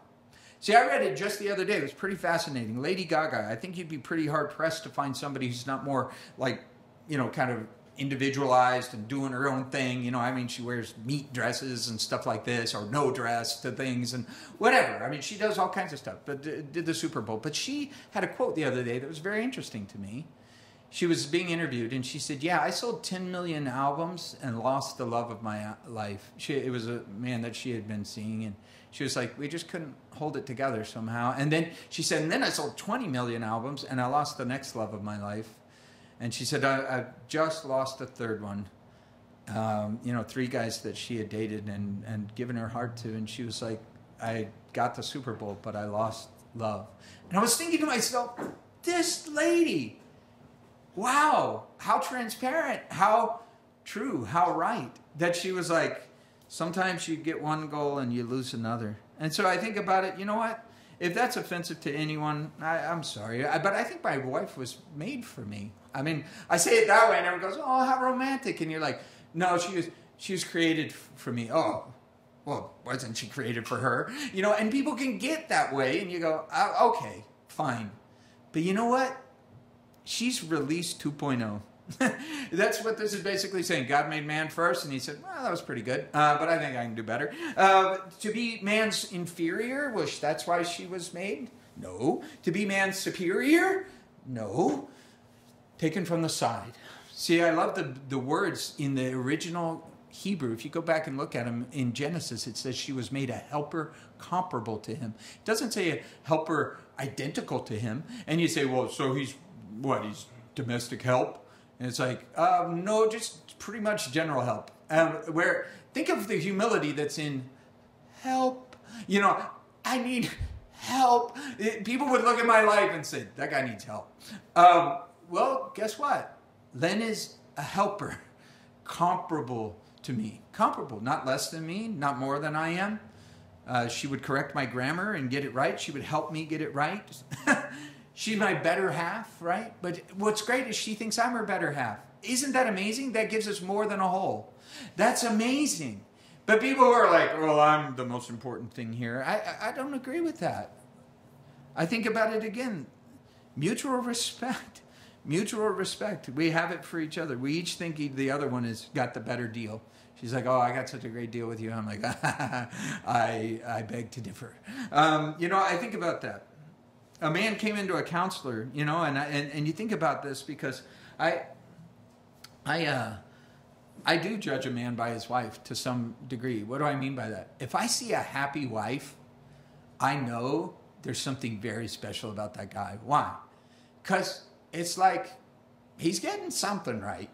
See, I read it just the other day. It was pretty fascinating. Lady Gaga, I think you'd be pretty hard-pressed to find somebody who's not more like, kind of individualized and doing her own thing. She wears meat dresses and stuff like this, or no dress to things and whatever. She does all kinds of stuff, but did the Super Bowl. But she had a quote the other day that was very interesting to me. She was being interviewed and she said, yeah, I sold 10 million albums and lost the love of my life. It was a man that she had been seeing, and she was like, we just couldn't hold it together somehow. And then she said, and then I sold 20 million albums and I lost the next love of my life. And she said, I just lost a third one. 3 guys that she had dated and given her heart to. And she was like, I got the Super Bowl, but I lost love. And I was thinking to myself, this lady, wow, how transparent, how true, how right. That she was like, sometimes you get one goal and you lose another. And so I think about it, you know what? If that's offensive to anyone, I'm sorry. But I think my wife was made for me. I say it that way, and everyone goes, oh, how romantic. And you're like, no, she was created for me. Oh, well, wasn't she created for her? And people can get that way, and you go, okay, fine. But you know what? She's released 2.0. That's what this is basically saying. God made man first, and he said, well, that was pretty good, but I think I can do better. To be man's inferior, that's why she was made? No. To be man's superior? No. Taken from the side. See, I love the words in the original Hebrew. If you go back and look at them in Genesis, it says she was made a helper comparable to him. It doesn't say a helper identical to him. And you say, well, so he's domestic help? And it's like, no, just pretty much general help. Think of the humility that's in help. I need help. People would look at my life and say, that guy needs help. Well, guess what? Len is a helper, comparable to me. Comparable, not less than me, not more than I am. She would correct my grammar and get it right. She would help me get it right. She's my better half, right? But what's great is she thinks I'm her better half. Isn't that amazing? That gives us more than a whole. That's amazing. But people who are like, well, I'm the most important thing here. I don't agree with that. I think about it again. Mutual respect. Mutual respect. We have it for each other. We each think the other one has got the better deal. She's like, oh, I got such a great deal with you. I'm like, I beg to differ. I think about that. A man came into a counselor, and you think about this because I do judge a man by his wife to some degree. What do I mean by that? If I see a happy wife, I know there's something very special about that guy. Why? Because it's like he's getting something right.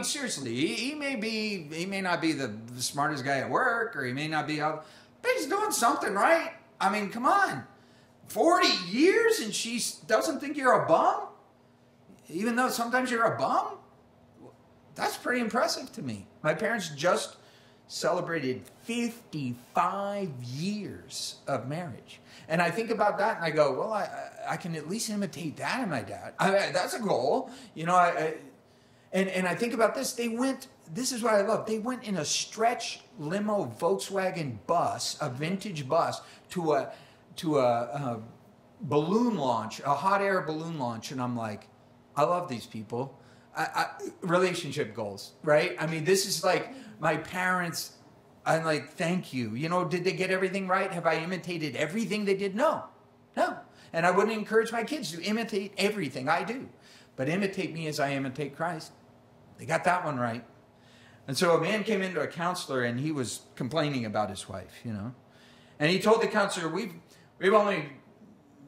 Seriously, he may not be the smartest guy at work, or he may not be out, but he's doing something right. Come on. 40 years and she doesn't think you're a bum? Even though sometimes you're a bum? That's pretty impressive to me. My parents just celebrated 55 years of marriage. And I think about that and I go, well, I can at least imitate that in my dad. That's a goal. And I think about this. This is what I love. They went in a stretch limo Volkswagen bus, a vintage bus, to a balloon launch, a hot air balloon launch. And I'm like, I love these people. Relationship goals, right? This is like my parents I'm like, thank you. You know, did they get everything right? Have I imitated everything they did? No. No. And I wouldn't encourage my kids to imitate everything I do. But imitate me as I imitate Christ. They got that one right. And so a man came into a counselor and he was complaining about his wife, you know. And he told the counselor, we've only,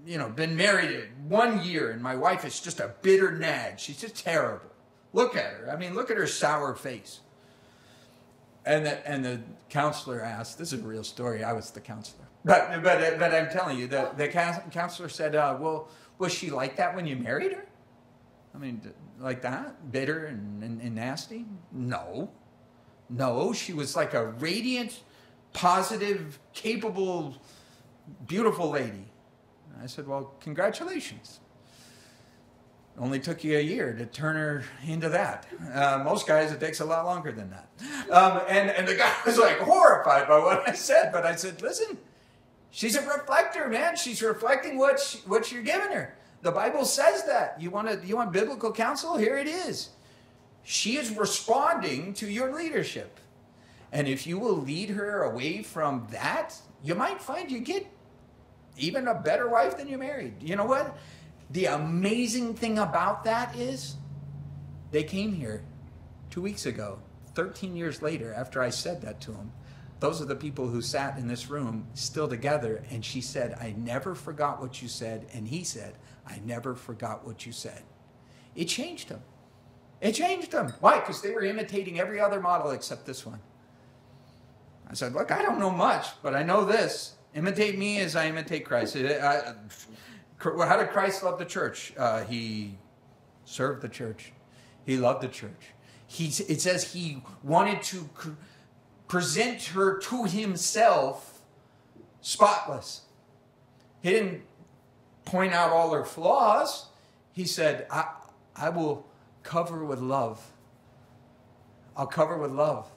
you know, been married 1 year and my wife is just a bitter nag. She's just terrible. Look at her. I mean, look at her sour face. And the counselor asked, this is a real story, I was the counselor. But I'm telling you, the counselor said, well, was she like that when you married her? I mean, like that? Bitter and nasty? No. No, she was like a radiant, positive, capable, beautiful lady. And I said, well, congratulations. Only took you a year to turn her into that. Most guys, it takes a lot longer than that. And the guy was like horrified by what I said. But I said, listen, she's a reflector, man. She's reflecting what you're giving her. The Bible says that. You want biblical counsel? Here it is. She is responding to your leadership. And if you will lead her away from that, you might find you get even a better wife than you married. You know what? The amazing thing about that is they came here 2 weeks ago, 13 years later, after I said that to them. Those are the people who sat in this room still together. And she said, I never forgot what you said. And he said, I never forgot what you said. It changed them. It changed them. Why? Because they were imitating every other model except this one. I said, look, I don't know much, but I know this. Imitate me as I imitate Christ. How did Christ love the church? He served the church. He loved the church. It says he wanted to present her to himself spotless. He didn't point out all her flaws. He said, I will cover with love. I'll cover with love.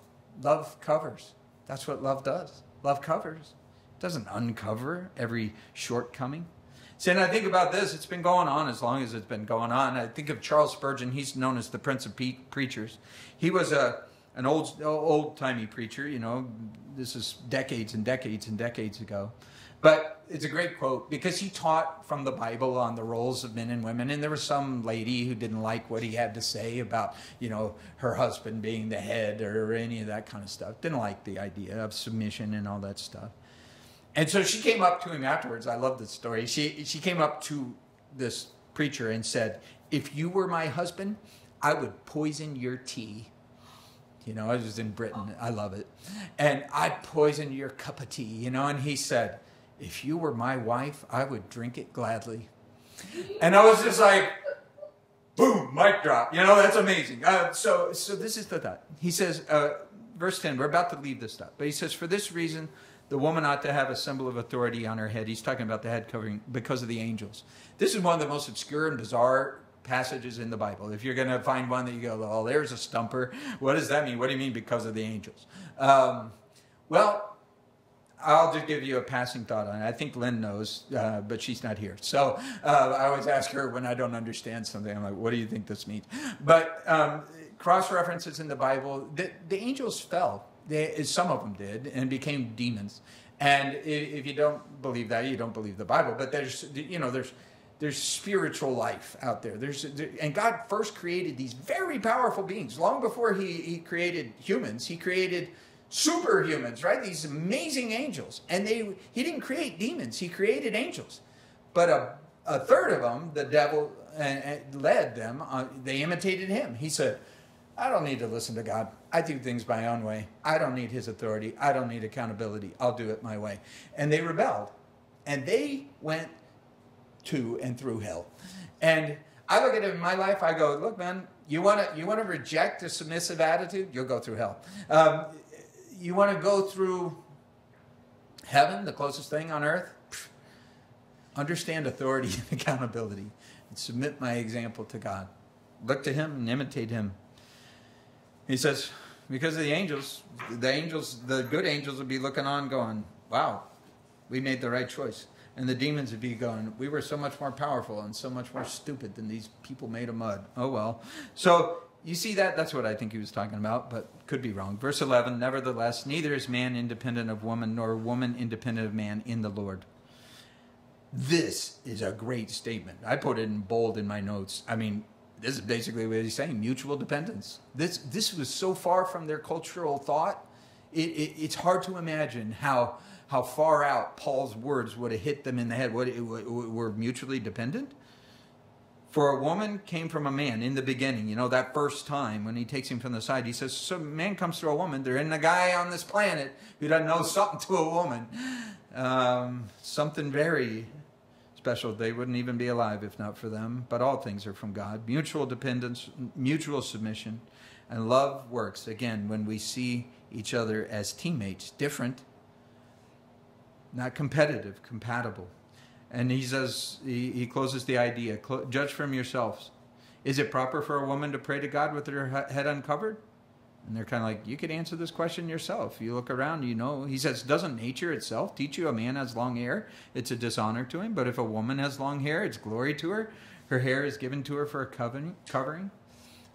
Love covers. That's what love does. Love covers. It doesn't uncover every shortcoming. See, and I think about this, it's been going on as long as it's been going on. I think of Charles Spurgeon, he's known as the Prince of Preachers. He was an old-timey preacher, you know, this is decades and decades and decades ago. But it's a great quote because he taught from the Bible on the roles of men and women. And there was some lady who didn't like what he had to say about, you know, her husband being the head or any of that kind of stuff. Didn't like the idea of submission and all that stuff. And so she came up to him afterwards. I love this story. She came up to this preacher and said, if you were my husband, I would poison your tea. You know, I was in Britain. I love it. And I'd poison your cup of tea, you know. And he said, if you were my wife, I would drink it gladly. And I was just like, boom, mic drop. You know, that's amazing. So this is the thought. He says, verse 10, we're about to leave this stuff. But he says, for this reason, the woman ought to have a symbol of authority on her head. He's talking about the head covering because of the angels. This is one of the most obscure and bizarre passages in the Bible. If you're going to find one that you go, oh, there's a stumper. What does that mean? What do you mean because of the angels? Well, I'll just give you a passing thought on it. I think Lynn knows, but she's not here. So I always ask her when I don't understand something. I'm like, what do you think this means? But cross-references in the Bible, the angels fell. Some of them did and became demons. And if you don't believe that, you don't believe the Bible. But there's spiritual life out there. And God first created these very powerful beings. Long before he created humans, he created superhumans, right? These amazing angels. And he didn't create demons. He created angels. But a third of them, the devil led them. They imitated him. He said, I don't need to listen to God. I do things my own way. I don't need his authority. I don't need accountability. I'll do it my way. And they rebelled. And they went to and through hell. And I look at it in my life, I go, look, man, you want to reject a submissive attitude? You'll go through hell. You want to go through heaven, the closest thing on earth? Understand authority and accountability. And submit my example to God. Look to him and imitate him. He says, because of the angels, the good angels would be looking on going, wow, we made the right choice. And the demons would be going, we were so much more powerful and so much more stupid than these people made of mud. Oh, well. So you see that? That's what I think he was talking about, but could be wrong. Verse 11, nevertheless, neither is man independent of woman, nor woman independent of man in the Lord. This is a great statement. I put it in bold in my notes. I mean, this is basically what he's saying, mutual dependence. This was so far from their cultural thought. It's hard to imagine how far out Paul's words would have hit them in the head. Were mutually dependent? For a woman came from a man in the beginning. You know, that first time when he takes him from the side, he says, so man comes through a woman. There isn't a guy on this planet who doesn't know something to a woman. Something very special. They wouldn't even be alive if not for them. But all things are from God. Mutual dependence, mutual submission, and love works, again, when we see each other as teammates, different, not competitive, compatible. And he says, he closes the idea, judge from yourselves. Is it proper for a woman to pray to God with her head uncovered? And they're kind of like, you could answer this question yourself. You look around, you know. He says, doesn't nature itself teach you a man has long hair? It's a dishonor to him. But if a woman has long hair, it's glory to her. Her hair is given to her for a covering.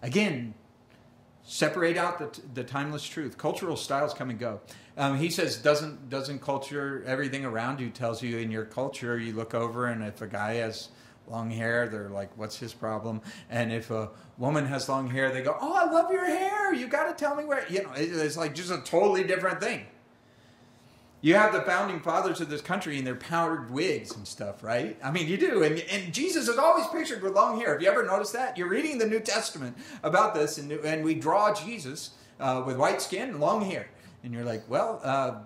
Again, separate out the timeless truth. Cultural styles come and go. He says, doesn't culture, everything around you tells you in your culture, you look over and if a guy has long hair, they're like, what's his problem? And if a woman has long hair, they go, oh, I love your hair. You got to tell me where, you know, it's like just a totally different thing. You have the founding fathers of this country in their powdered wigs and stuff, right? I mean, you do. And Jesus is always pictured with long hair. Have you ever noticed that? You're reading the New Testament about this, and we draw Jesus with white skin and long hair. And you're like, well,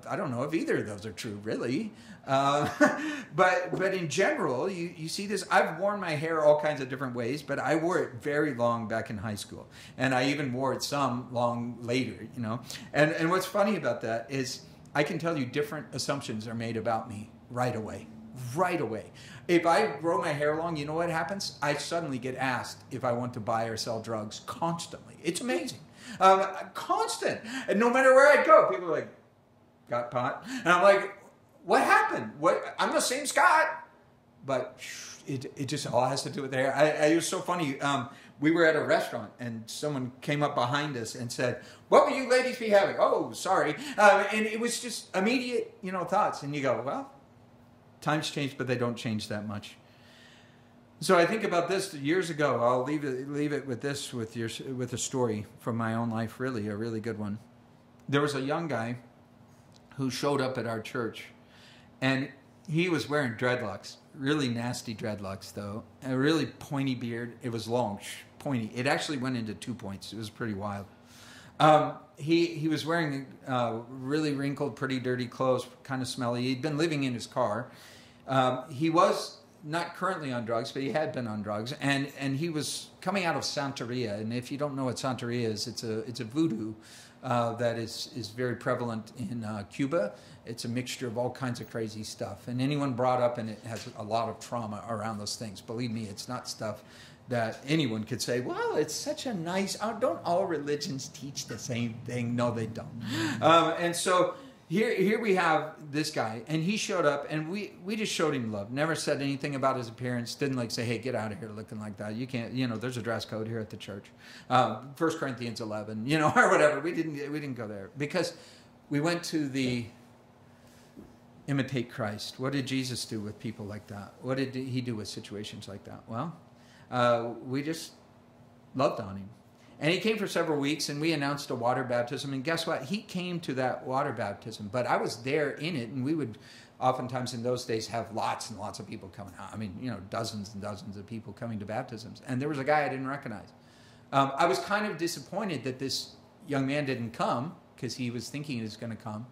I don't know if either of those are true, really. But in general, you see this. I've worn my hair all kinds of different ways, but I wore it very long back in high school. And I even wore it some long later, you know. And what's funny about that is I can tell you different assumptions are made about me right away. Right away. If I grow my hair long, you know what happens? I suddenly get asked if I want to buy or sell drugs constantly. It's amazing. Constant. And no matter where I go, people are like, got pot? And I'm like, what happened? I'm the same Scott. But it just all has to do with the hair. It was so funny. We were at a restaurant and someone came up behind us and said, what will you ladies be having? Oh, sorry. And it was just immediate, you know, thoughts. And you go, well, times change, but they don't change that much. So I think about this years ago. I'll leave it with this, with a story from my own life, really, a really good one. There was a young guy who showed up at our church, and he was wearing dreadlocks, really nasty dreadlocks, though, a really pointy beard. It was long, pointy. It actually went into 2 points. It was pretty wild. He was wearing really wrinkled, pretty dirty clothes, kind of smelly. He'd been living in his car. He was not currently on drugs, but he had been on drugs, and he was coming out of Santeria. And if you don't know what Santeria is, it's a voodoo that is very prevalent in Cuba. It's a mixture of all kinds of crazy stuff, and anyone brought up in it has a lot of trauma around those things. Believe me, it's not stuff that anyone could say, well, it's such a nice, don't all religions teach the same thing? No, they don't. And so here we have this guy, and he showed up, and we just showed him love. Never said anything about his appearance. Didn't like say, hey, get out of here looking like that. You can't, you know, there's a dress code here at the church. 1 Corinthians 11, you know, or whatever. We didn't go there because we went to the imitate Christ. What did Jesus do with people like that? What did he do with situations like that? Well, we just loved on him. And he came for several weeks, and we announced a water baptism. And guess what? He came to that water baptism. But I was there in it, and we would oftentimes in those days have lots and lots of people coming out. I mean, you know, dozens and dozens of people coming to baptisms. And there was a guy I didn't recognize. I was kind of disappointed that this young man didn't come, because he was thinking he was going to come.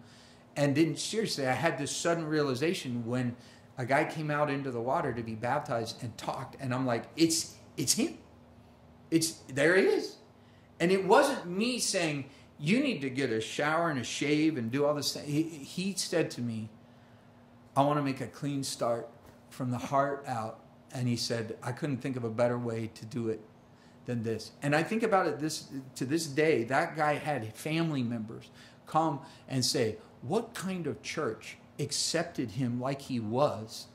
And didn't, seriously, I had this sudden realization when a guy came out into the water to be baptized and talked. And I'm like, it's him. There he is. And it wasn't me saying, you need to get a shower and a shave and do all this thing. He said to me, I want to make a clean start from the heart out. And he said, I couldn't think of a better way to do it than this. And I think about it to this day, that guy had family members come and say, what kind of church accepted him like he was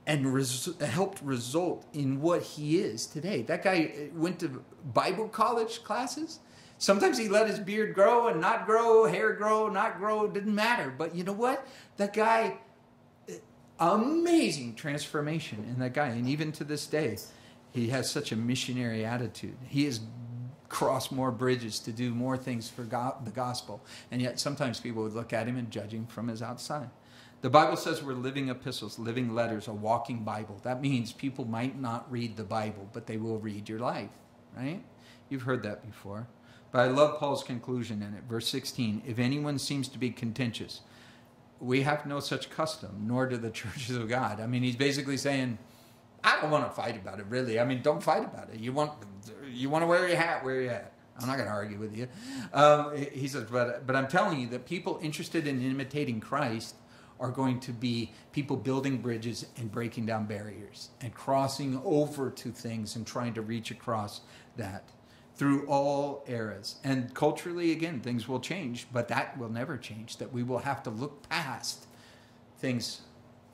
and helped result in what he is today. That guy went to Bible college classes. Sometimes he let his beard grow and not grow, hair grow, not grow, didn't matter. But you know what? That guy, amazing transformation in that guy. And even to this day, he has such a missionary attitude. He has crossed more bridges to do more things for the gospel. And yet sometimes people would look at him and judge him from his outside. The Bible says we're living epistles, living letters, a walking Bible. That means people might not read the Bible, but they will read your life, right? You've heard that before. But I love Paul's conclusion in it. Verse 16, if anyone seems to be contentious, we have no such custom, nor do the churches of God. I mean, he's basically saying, I don't want to fight about it, really. I mean, don't fight about it. You want to wear your hat, wear your hat. I'm not going to argue with you. He says, but I'm telling you that people interested in imitating Christ are going to be people building bridges and breaking down barriers and crossing over to things and trying to reach across that through all eras. And culturally, again, things will change, but that will never change, that we will have to look past things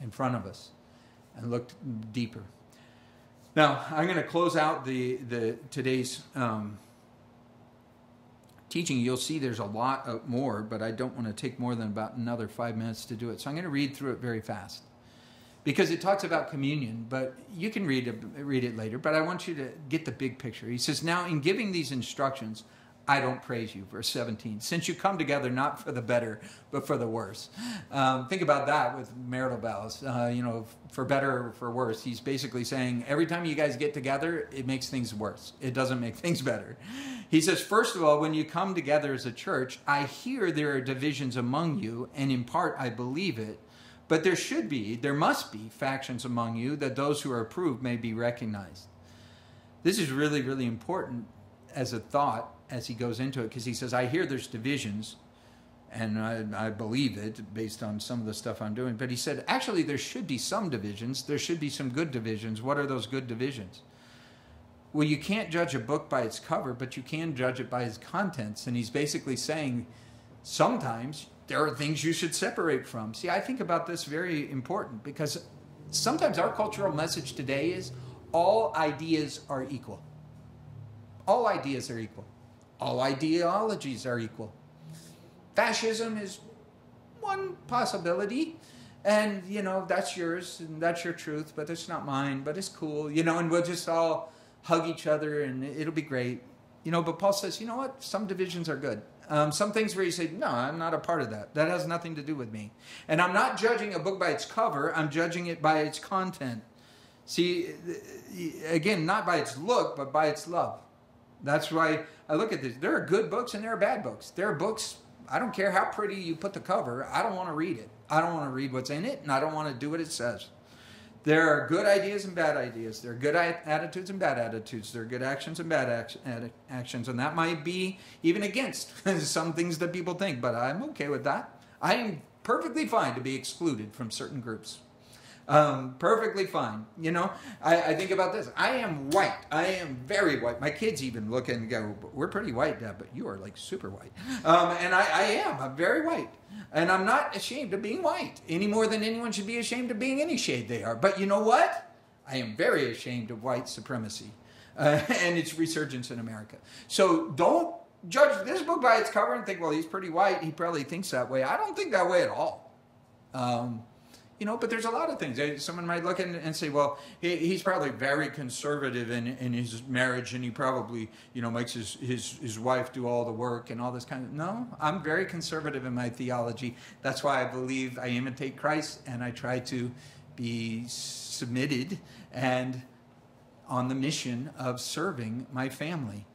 in front of us and look deeper. Now, I'm going to close out today's teaching. You'll see there's a lot more, but I don't want to take more than about another 5 minutes to do it. So I'm going to read through it very fast because it talks about communion, but you can read it later. But I want you to get the big picture. He says, now in giving these instructions, I don't praise you. Verse 17, since you come together not for the better, but for the worse. Think about that with marital vows. For better or for worse. He's basically saying every time you guys get together, it makes things worse. It doesn't make things better. He says, first of all, when you come together as a church, I hear there are divisions among you, and in part I believe it. But there must be factions among you, that those who are approved may be recognized. This is really, really important as a thought as he goes into it, because he says, I hear there's divisions, and I believe it based on some of the stuff I'm doing. But he said, actually, there should be some divisions. There should be some good divisions. What are those good divisions? Well, you can't judge a book by its cover, but you can judge it by its contents. And he's basically saying, sometimes there are things you should separate from. See, I think about this very important, because sometimes our cultural message today is all ideas are equal. All ideas are equal. All ideologies are equal. Fascism is one possibility, and, that's yours, and that's your truth, but it's not mine, but it's cool, and we'll just all hug each other, and it'll be great. But Paul says, you know what? Some divisions are good. Some things where you say, no, I'm not a part of that. That has nothing to do with me. And I'm not judging a book by its cover. I'm judging it by its content. See, again, not by its look, but by its love. That's why I look at this. There are good books and there are bad books. There are books, I don't care how pretty you put the cover, I don't want to read it. I don't want to read what's in it, and I don't want to do what it says. There are good ideas and bad ideas. There are good attitudes and bad attitudes. There are good actions and bad actions. And that might be even against some things that people think, but I'm okay with that. I am perfectly fine to be excluded from certain groups. Perfectly fine. I think about this. I am white. I am very white. My kids even look and go, we're pretty white, Dad, but you are like super white. And I am. I'm very white. And I'm not ashamed of being white any more than anyone should be ashamed of being any shade they are. But you know what? I am very ashamed of white supremacy and its resurgence in America. So don't judge this book by its cover and think, well, he's pretty white. He probably thinks that way. I don't think that way at all. But there's a lot of things. Someone might look and say, well, he's probably very conservative in his marriage, and he probably, makes his wife do all the work and all this kind of... No, I'm very conservative in my theology. That's why I believe I imitate Christ, and I try to be submitted and on the mission of serving my family.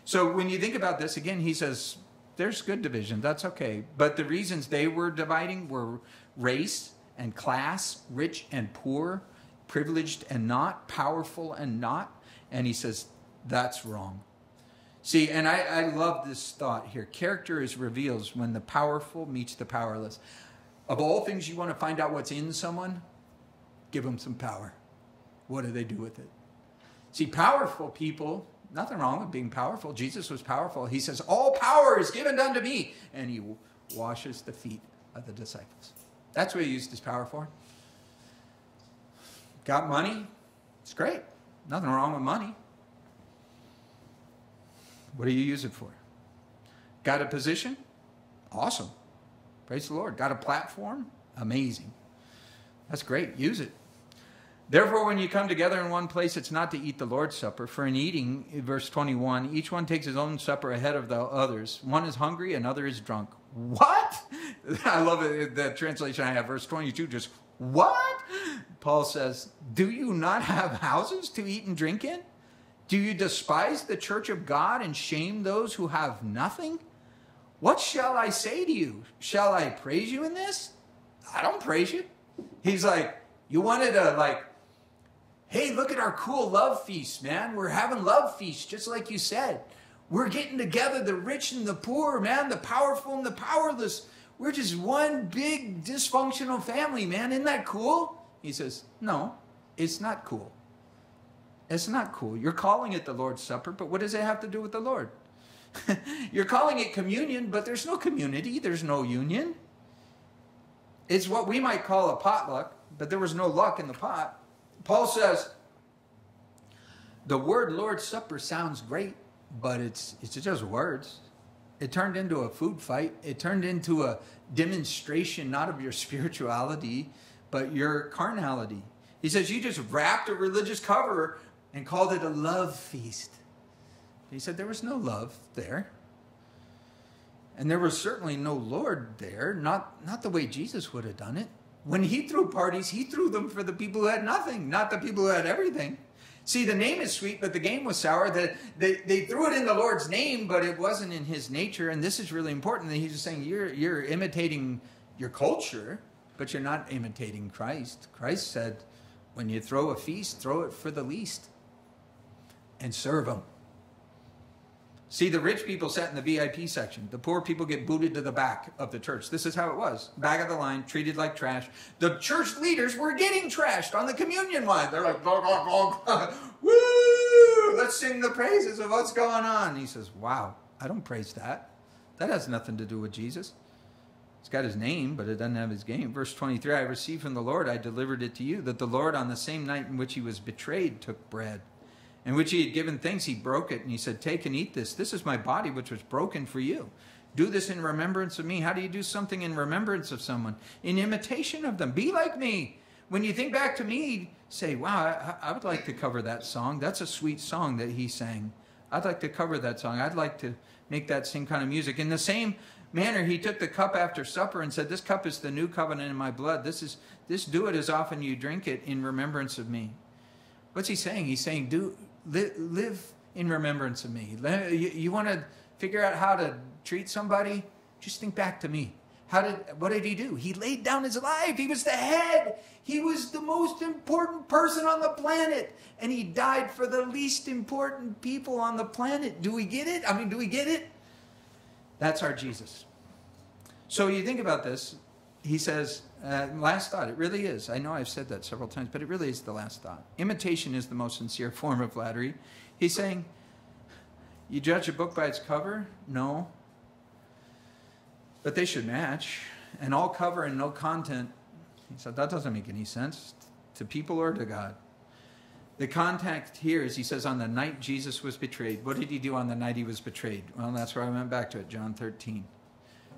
So when you think about this, again, he says, there's good division. That's okay. But the reasons they were dividing were race and class, rich and poor, privileged and not, powerful and not. And he says, that's wrong. See, and I love this thought here. Character is revealed when the powerful meets the powerless. Of all things you want to find out what's in someone, give them some power. What do they do with it? See, powerful people, nothing wrong with being powerful. Jesus was powerful. He says, all power is given unto me. And he washes the feet of the disciples. That's what he used his power for. Got money? It's great. Nothing wrong with money. What do you use it for? Got a position? Awesome. Praise the Lord. Got a platform? Amazing. That's great. Use it. Therefore, when you come together in one place, it's not to eat the Lord's Supper. For in eating, verse 21, each one takes his own supper ahead of the others. One is hungry, another is drunk. What? I love it. The translation I have, verse 22, just, what? Paul says, do you not have houses to eat and drink in? Do you despise the church of God and shame those who have nothing? What shall I say to you? Shall I praise you in this? I don't praise you. He's like, you wanted to hey, look at our cool love feast, man. We're having love feasts, just like you said. We're getting together, the rich and the poor, man, the powerful and the powerless. We're just one big dysfunctional family, man. Isn't that cool? He says, no, it's not cool. It's not cool. You're calling it the Lord's Supper, but what does it have to do with the Lord? You're calling it communion, but there's no community. There's no union. It's what we might call a potluck, but there was no luck in the pot. Paul says, the word Lord's Supper sounds great, but it's just words. It turned into a food fight. It turned into a demonstration, not of your spirituality, but your carnality. He says, you just wrapped a religious cover and called it a love feast. He said there was no love there. And there was certainly no Lord there, not the way Jesus would have done it. When he threw parties, he threw them for the people who had nothing, not the people who had everything. See, the name is sweet, but the game was sour. They threw it in the Lord's name, but it wasn't in his nature. And this is really important. He's just saying you're imitating your culture, but you're not imitating Christ. Christ said, when you throw a feast, throw it for the least and serve them. See, the rich people sat in the VIP section. The poor people get booted to the back of the church. This is how it was. Back of the line, treated like trash. The church leaders were getting trashed on the communion line. They're like, woo, let's sing the praises of what's going on. And he says, wow, I don't praise that. That has nothing to do with Jesus. It's got his name, but it doesn't have his game. Verse 23, I received from the Lord, I delivered it to you, that the Lord on the same night in which he was betrayed took bread. In which he had given thanks, he broke it, and he said, take and eat this. This is my body, which was broken for you. Do this in remembrance of me. How do you do something in remembrance of someone? In imitation of them. Be like me. When you think back to me, say, wow, I would like to cover that song. That's a sweet song that he sang. I'd like to cover that song. I'd like to make that same kind of music. In the same manner, he took the cup after supper and said, this cup is the new covenant in my blood. This do it as often you drink it in remembrance of me. What's he saying? He's saying, live in remembrance of me. You want to figure out how to treat somebody? Just think back to me. What did he do? He laid down his life. He was the head. He was the most important person on the planet. And he died for the least important people on the planet. Do we get it? Do we get it? That's our Jesus. So you think about this. He says, last thought, it really is. I know I've said that several times, but it really is the last thought. Imitation is the most sincere form of flattery. He's saying, you judge a book by its cover? No. But they should match. And all cover and no content. He said, that doesn't make any sense to people or to God. The context here is, he says, on the night Jesus was betrayed. What did he do on the night he was betrayed? Well, that's where I went back to it, John 13.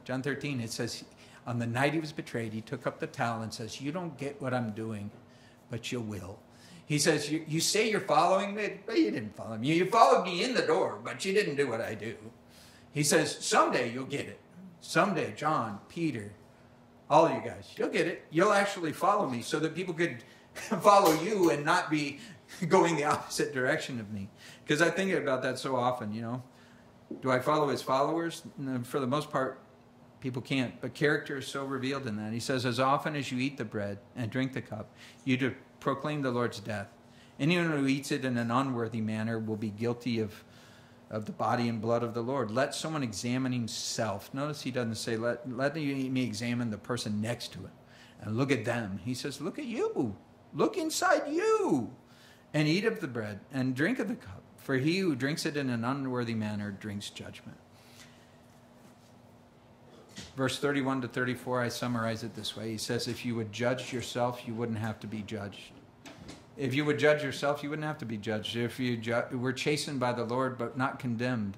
John 13, it says, on the night he was betrayed, he took up the towel and says, you don't get what I'm doing, but you will. He says, you say you're following me, but you didn't follow me. You followed me in the door, but you didn't do what I do. He says, someday you'll get it. Someday, John, Peter, all you guys, you'll get it. You'll actually follow me so that people could follow you and not be going the opposite direction of me. Because I think about that so often, Do I follow his followers? No, for the most part, people can't, but character is so revealed in that. He says, as often as you eat the bread and drink the cup, you do proclaim the Lord's death. Anyone who eats it in an unworthy manner will be guilty of the body and blood of the Lord. Let someone examine himself. Notice he doesn't say, let me examine the person next to him and look at them. He says, look at you. Look inside you. And eat of the bread and drink of the cup. For he who drinks it in an unworthy manner drinks judgment. Verse 31 to 34, I summarize it this way. He says, if you would judge yourself, you wouldn't have to be judged. If you would judge yourself, you wouldn't have to be judged. If you we're chastened by the Lord, but not condemned.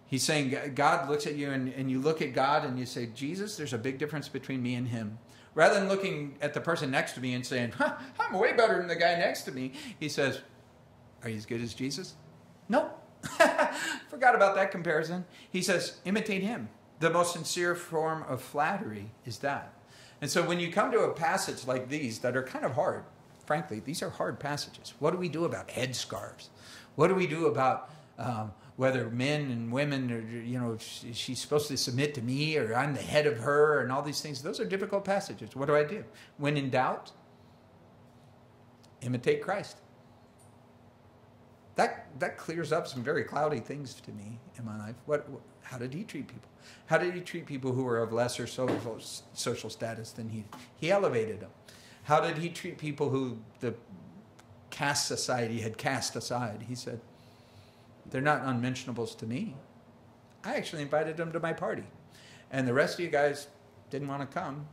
He's saying God looks at you and you look at God and you say, Jesus, there's a big difference between me and him. Rather than looking at the person next to me and saying, I'm way better than the guy next to me. He says, are you as good as Jesus? No. Forgot about that comparison. He says, imitate him. The most sincere form of flattery is that. And so when you come to a passage like these that are kind of hard, frankly, these are hard passages. What do we do about headscarves? What do we do about whether men and women, are, she's supposed to submit to me or I'm the head of her and all these things? Those are difficult passages. What do? When in doubt, imitate Christ. That clears up some very cloudy things to me in my life. How did he treat people? How did he treat people who were of lesser social status than he? He elevated them. How did he treat people who the caste society had cast aside? He said, they're not unmentionables to me. I actually invited them to my party. And the rest of you guys didn't want to come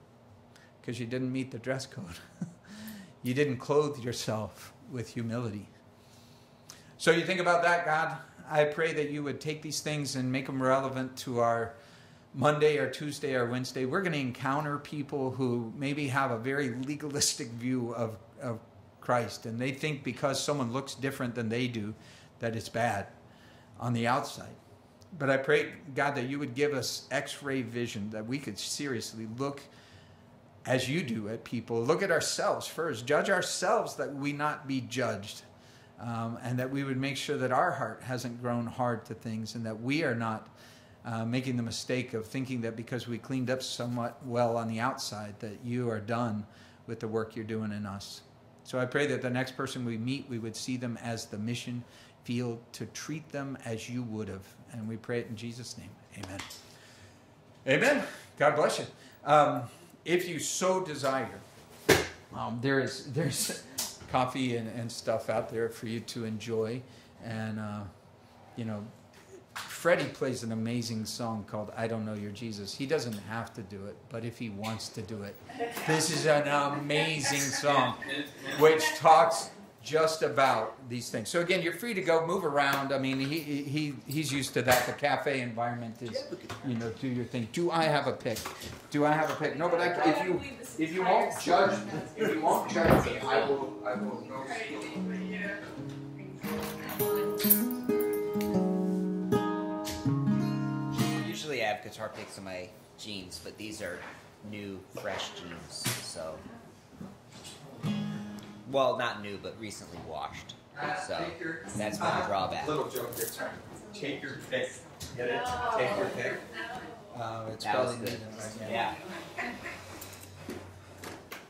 because you didn't meet the dress code. You didn't clothe yourself with humility. So you think about that, God. I pray that you would take these things and make them relevant to our Monday or Tuesday or Wednesday. We're going to encounter people who maybe have a very legalistic view of Christ. And they think because someone looks different than they do, that it's bad on the outside. But I pray, God, that you would give us X-ray vision, that we could seriously look as you do at people. Look at ourselves first. Judge ourselves that we not be judged. And that we would make sure that our heart hasn't grown hard to things and that we are not making the mistake of thinking that because we cleaned up somewhat well on the outside that you are done with the work you're doing in us. So I pray that the next person we meet, we would see them as the mission field, to treat them as you would have. And we pray it in Jesus' name. Amen. Amen. God bless you. If you so desire, there's coffee and stuff out there for you to enjoy. And, Freddie plays an amazing song called I Don't Know Your Jesus. He doesn't have to do it, but if he wants to do it, this is an amazing song which talks just about these things. So again, you're free to go move around. I mean, he's used to that. The cafe environment is, do your thing. Do I have a pick? Do I have a pick? No, but if you won't judge me, I will go. Usually I have guitar picks in my jeans, but these are new, fresh jeans, so... Well, not new, but recently washed. So that's my drawback. Little joke here. Sorry. Take your pick. Get it? Take your pick. It's that probably was good. Right. Yeah.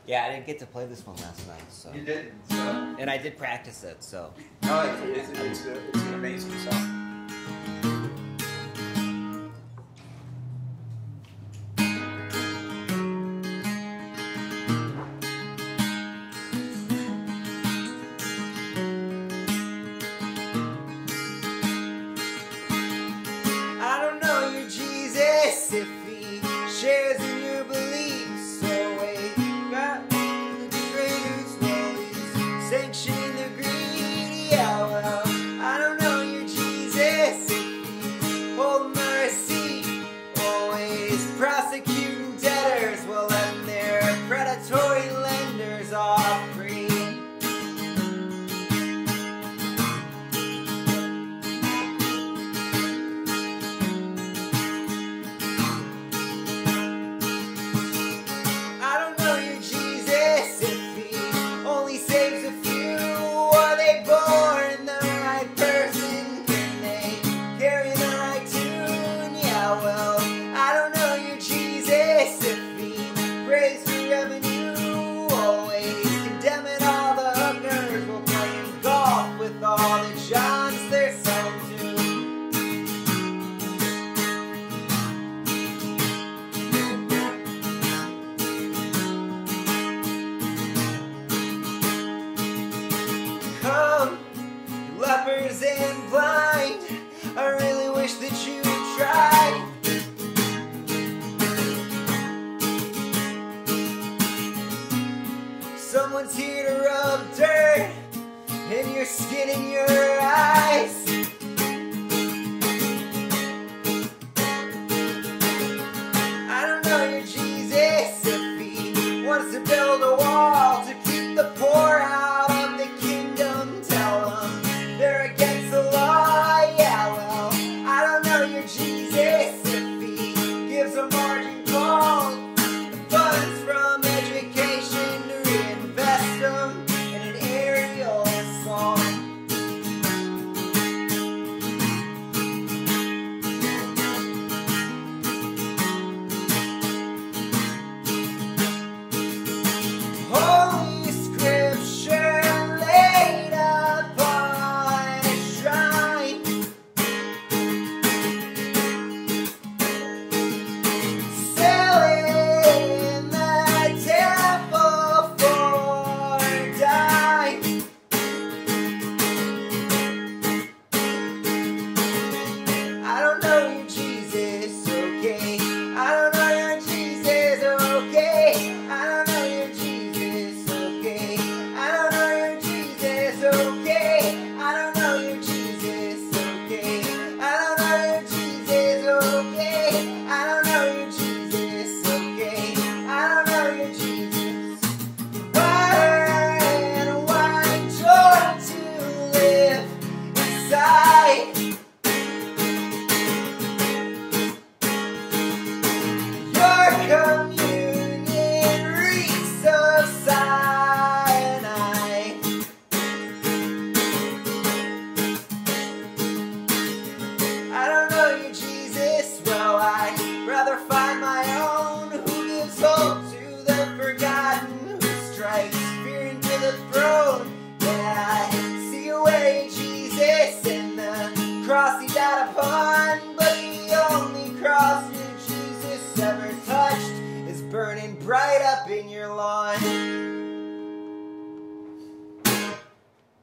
Yeah, I didn't get to play this one last night, so. You didn't. So. And I did practice it, so. No, it's an amazing song. I don't know your looking in your eyes. I don't know your Jesus if he wants to build a wall to keep the poor out of the kingdom. Tell them they're against the law. Yeah, well, I don't know your Jesus if he gives a margin call, the funds from education to reinvest them in an aerial song. Holy Scripture laid upon a shrine, selling the temple for a dime. I don't know your Jesus, okay? I don't know your Jesus, okay? I don't know your Jesus, okay? I don't know your Jesus, okay? I don't know your Jesus, okay? I don't know your Jesus, okay? I don't know your Jesus, okay? I don't know your Jesus. Water and wine, joy to live inside. Your communion reeks of cyanide. I don't know your Jesus, well, I'd rather find my own, who gives hope to the forgotten, who strikes fear into the throne. Yeah, I see a way, Jesus, and the cross he died upon, but the only cross your Jesus ever touched is burning bright up in your lawn.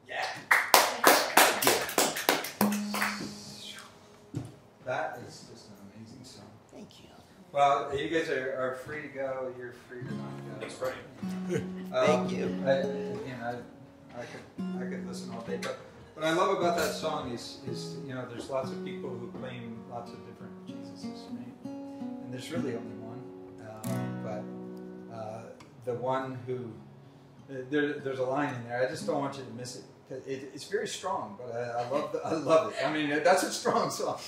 Yeah. That is just an amazing song. Thank you. Well, you guys are free to go. You're free to not go. That's right. Thank you. I could listen all day, but what I love about that song is there's lots of people who claim lots of different Jesuses, right? And there's really only one, but the one who there's a line in there. I just don't want you to miss it. It's very strong, but I love it. I mean, that's a strong song.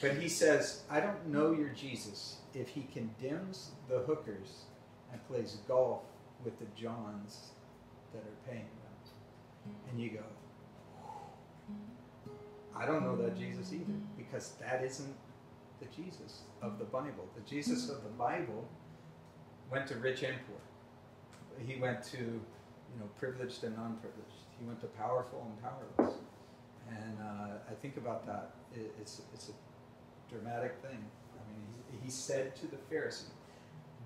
But he says, I don't know your Jesus if he condemns the hookers and plays golf with the Johns that are paying them. And you go, I don't know that Jesus either, because that isn't the Jesus of the Bible. The Jesus of the Bible went to rich and poor. He went to privileged and non-privileged. He went to powerful and powerless. And I think about that. It's a dramatic thing. I mean, he said to the Pharisee,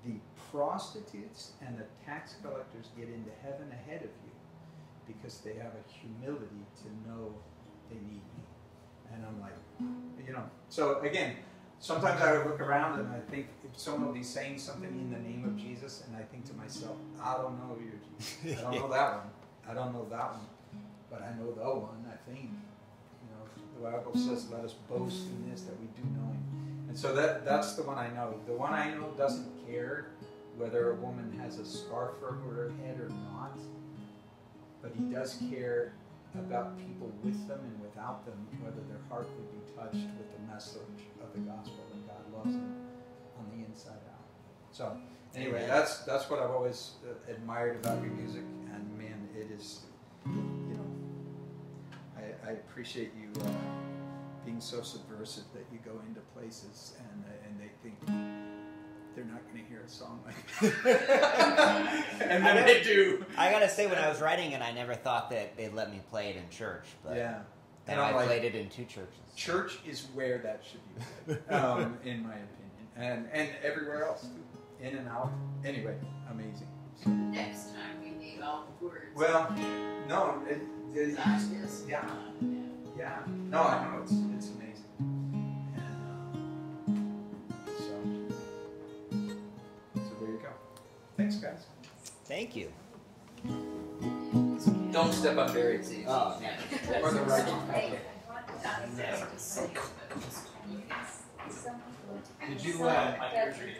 the prostitutes and the tax collectors get into heaven ahead of you because they have a humility to know they need me. And I'm like, so again, sometimes I would look around and I think if someone will be saying something in the name of Jesus, and I think to myself, I don't know your Jesus. I don't know that one. I don't know that one. But I know the one, I think. The Bible says, let us boast in this, that we do know him. And so that's the one I know. The one I know doesn't care whether a woman has a scarf over her head or not, but he does care about people with them and without them, whether their heart would be touched with the message of the gospel that God loves them on the inside out. So anyway, that's what I've always admired about your music, and man, it is, I appreciate you being so subversive that you go into places and they think they're not going to hear a song like that. And then they do. I gotta say, when I was writing it, I never thought that they'd let me play it in church. But yeah. And I played it in 2 churches. Church is where that should be played, in my opinion. And everywhere else, too. In and out. Anyway, amazing. So. Next time we need all the words. Well, no. Yeah. Yeah. No, I know. It's amazing. And so there you go. Thanks, guys. Thank you. Don't step on buried seeds. Oh, man. Or the right. Did you, On your tree.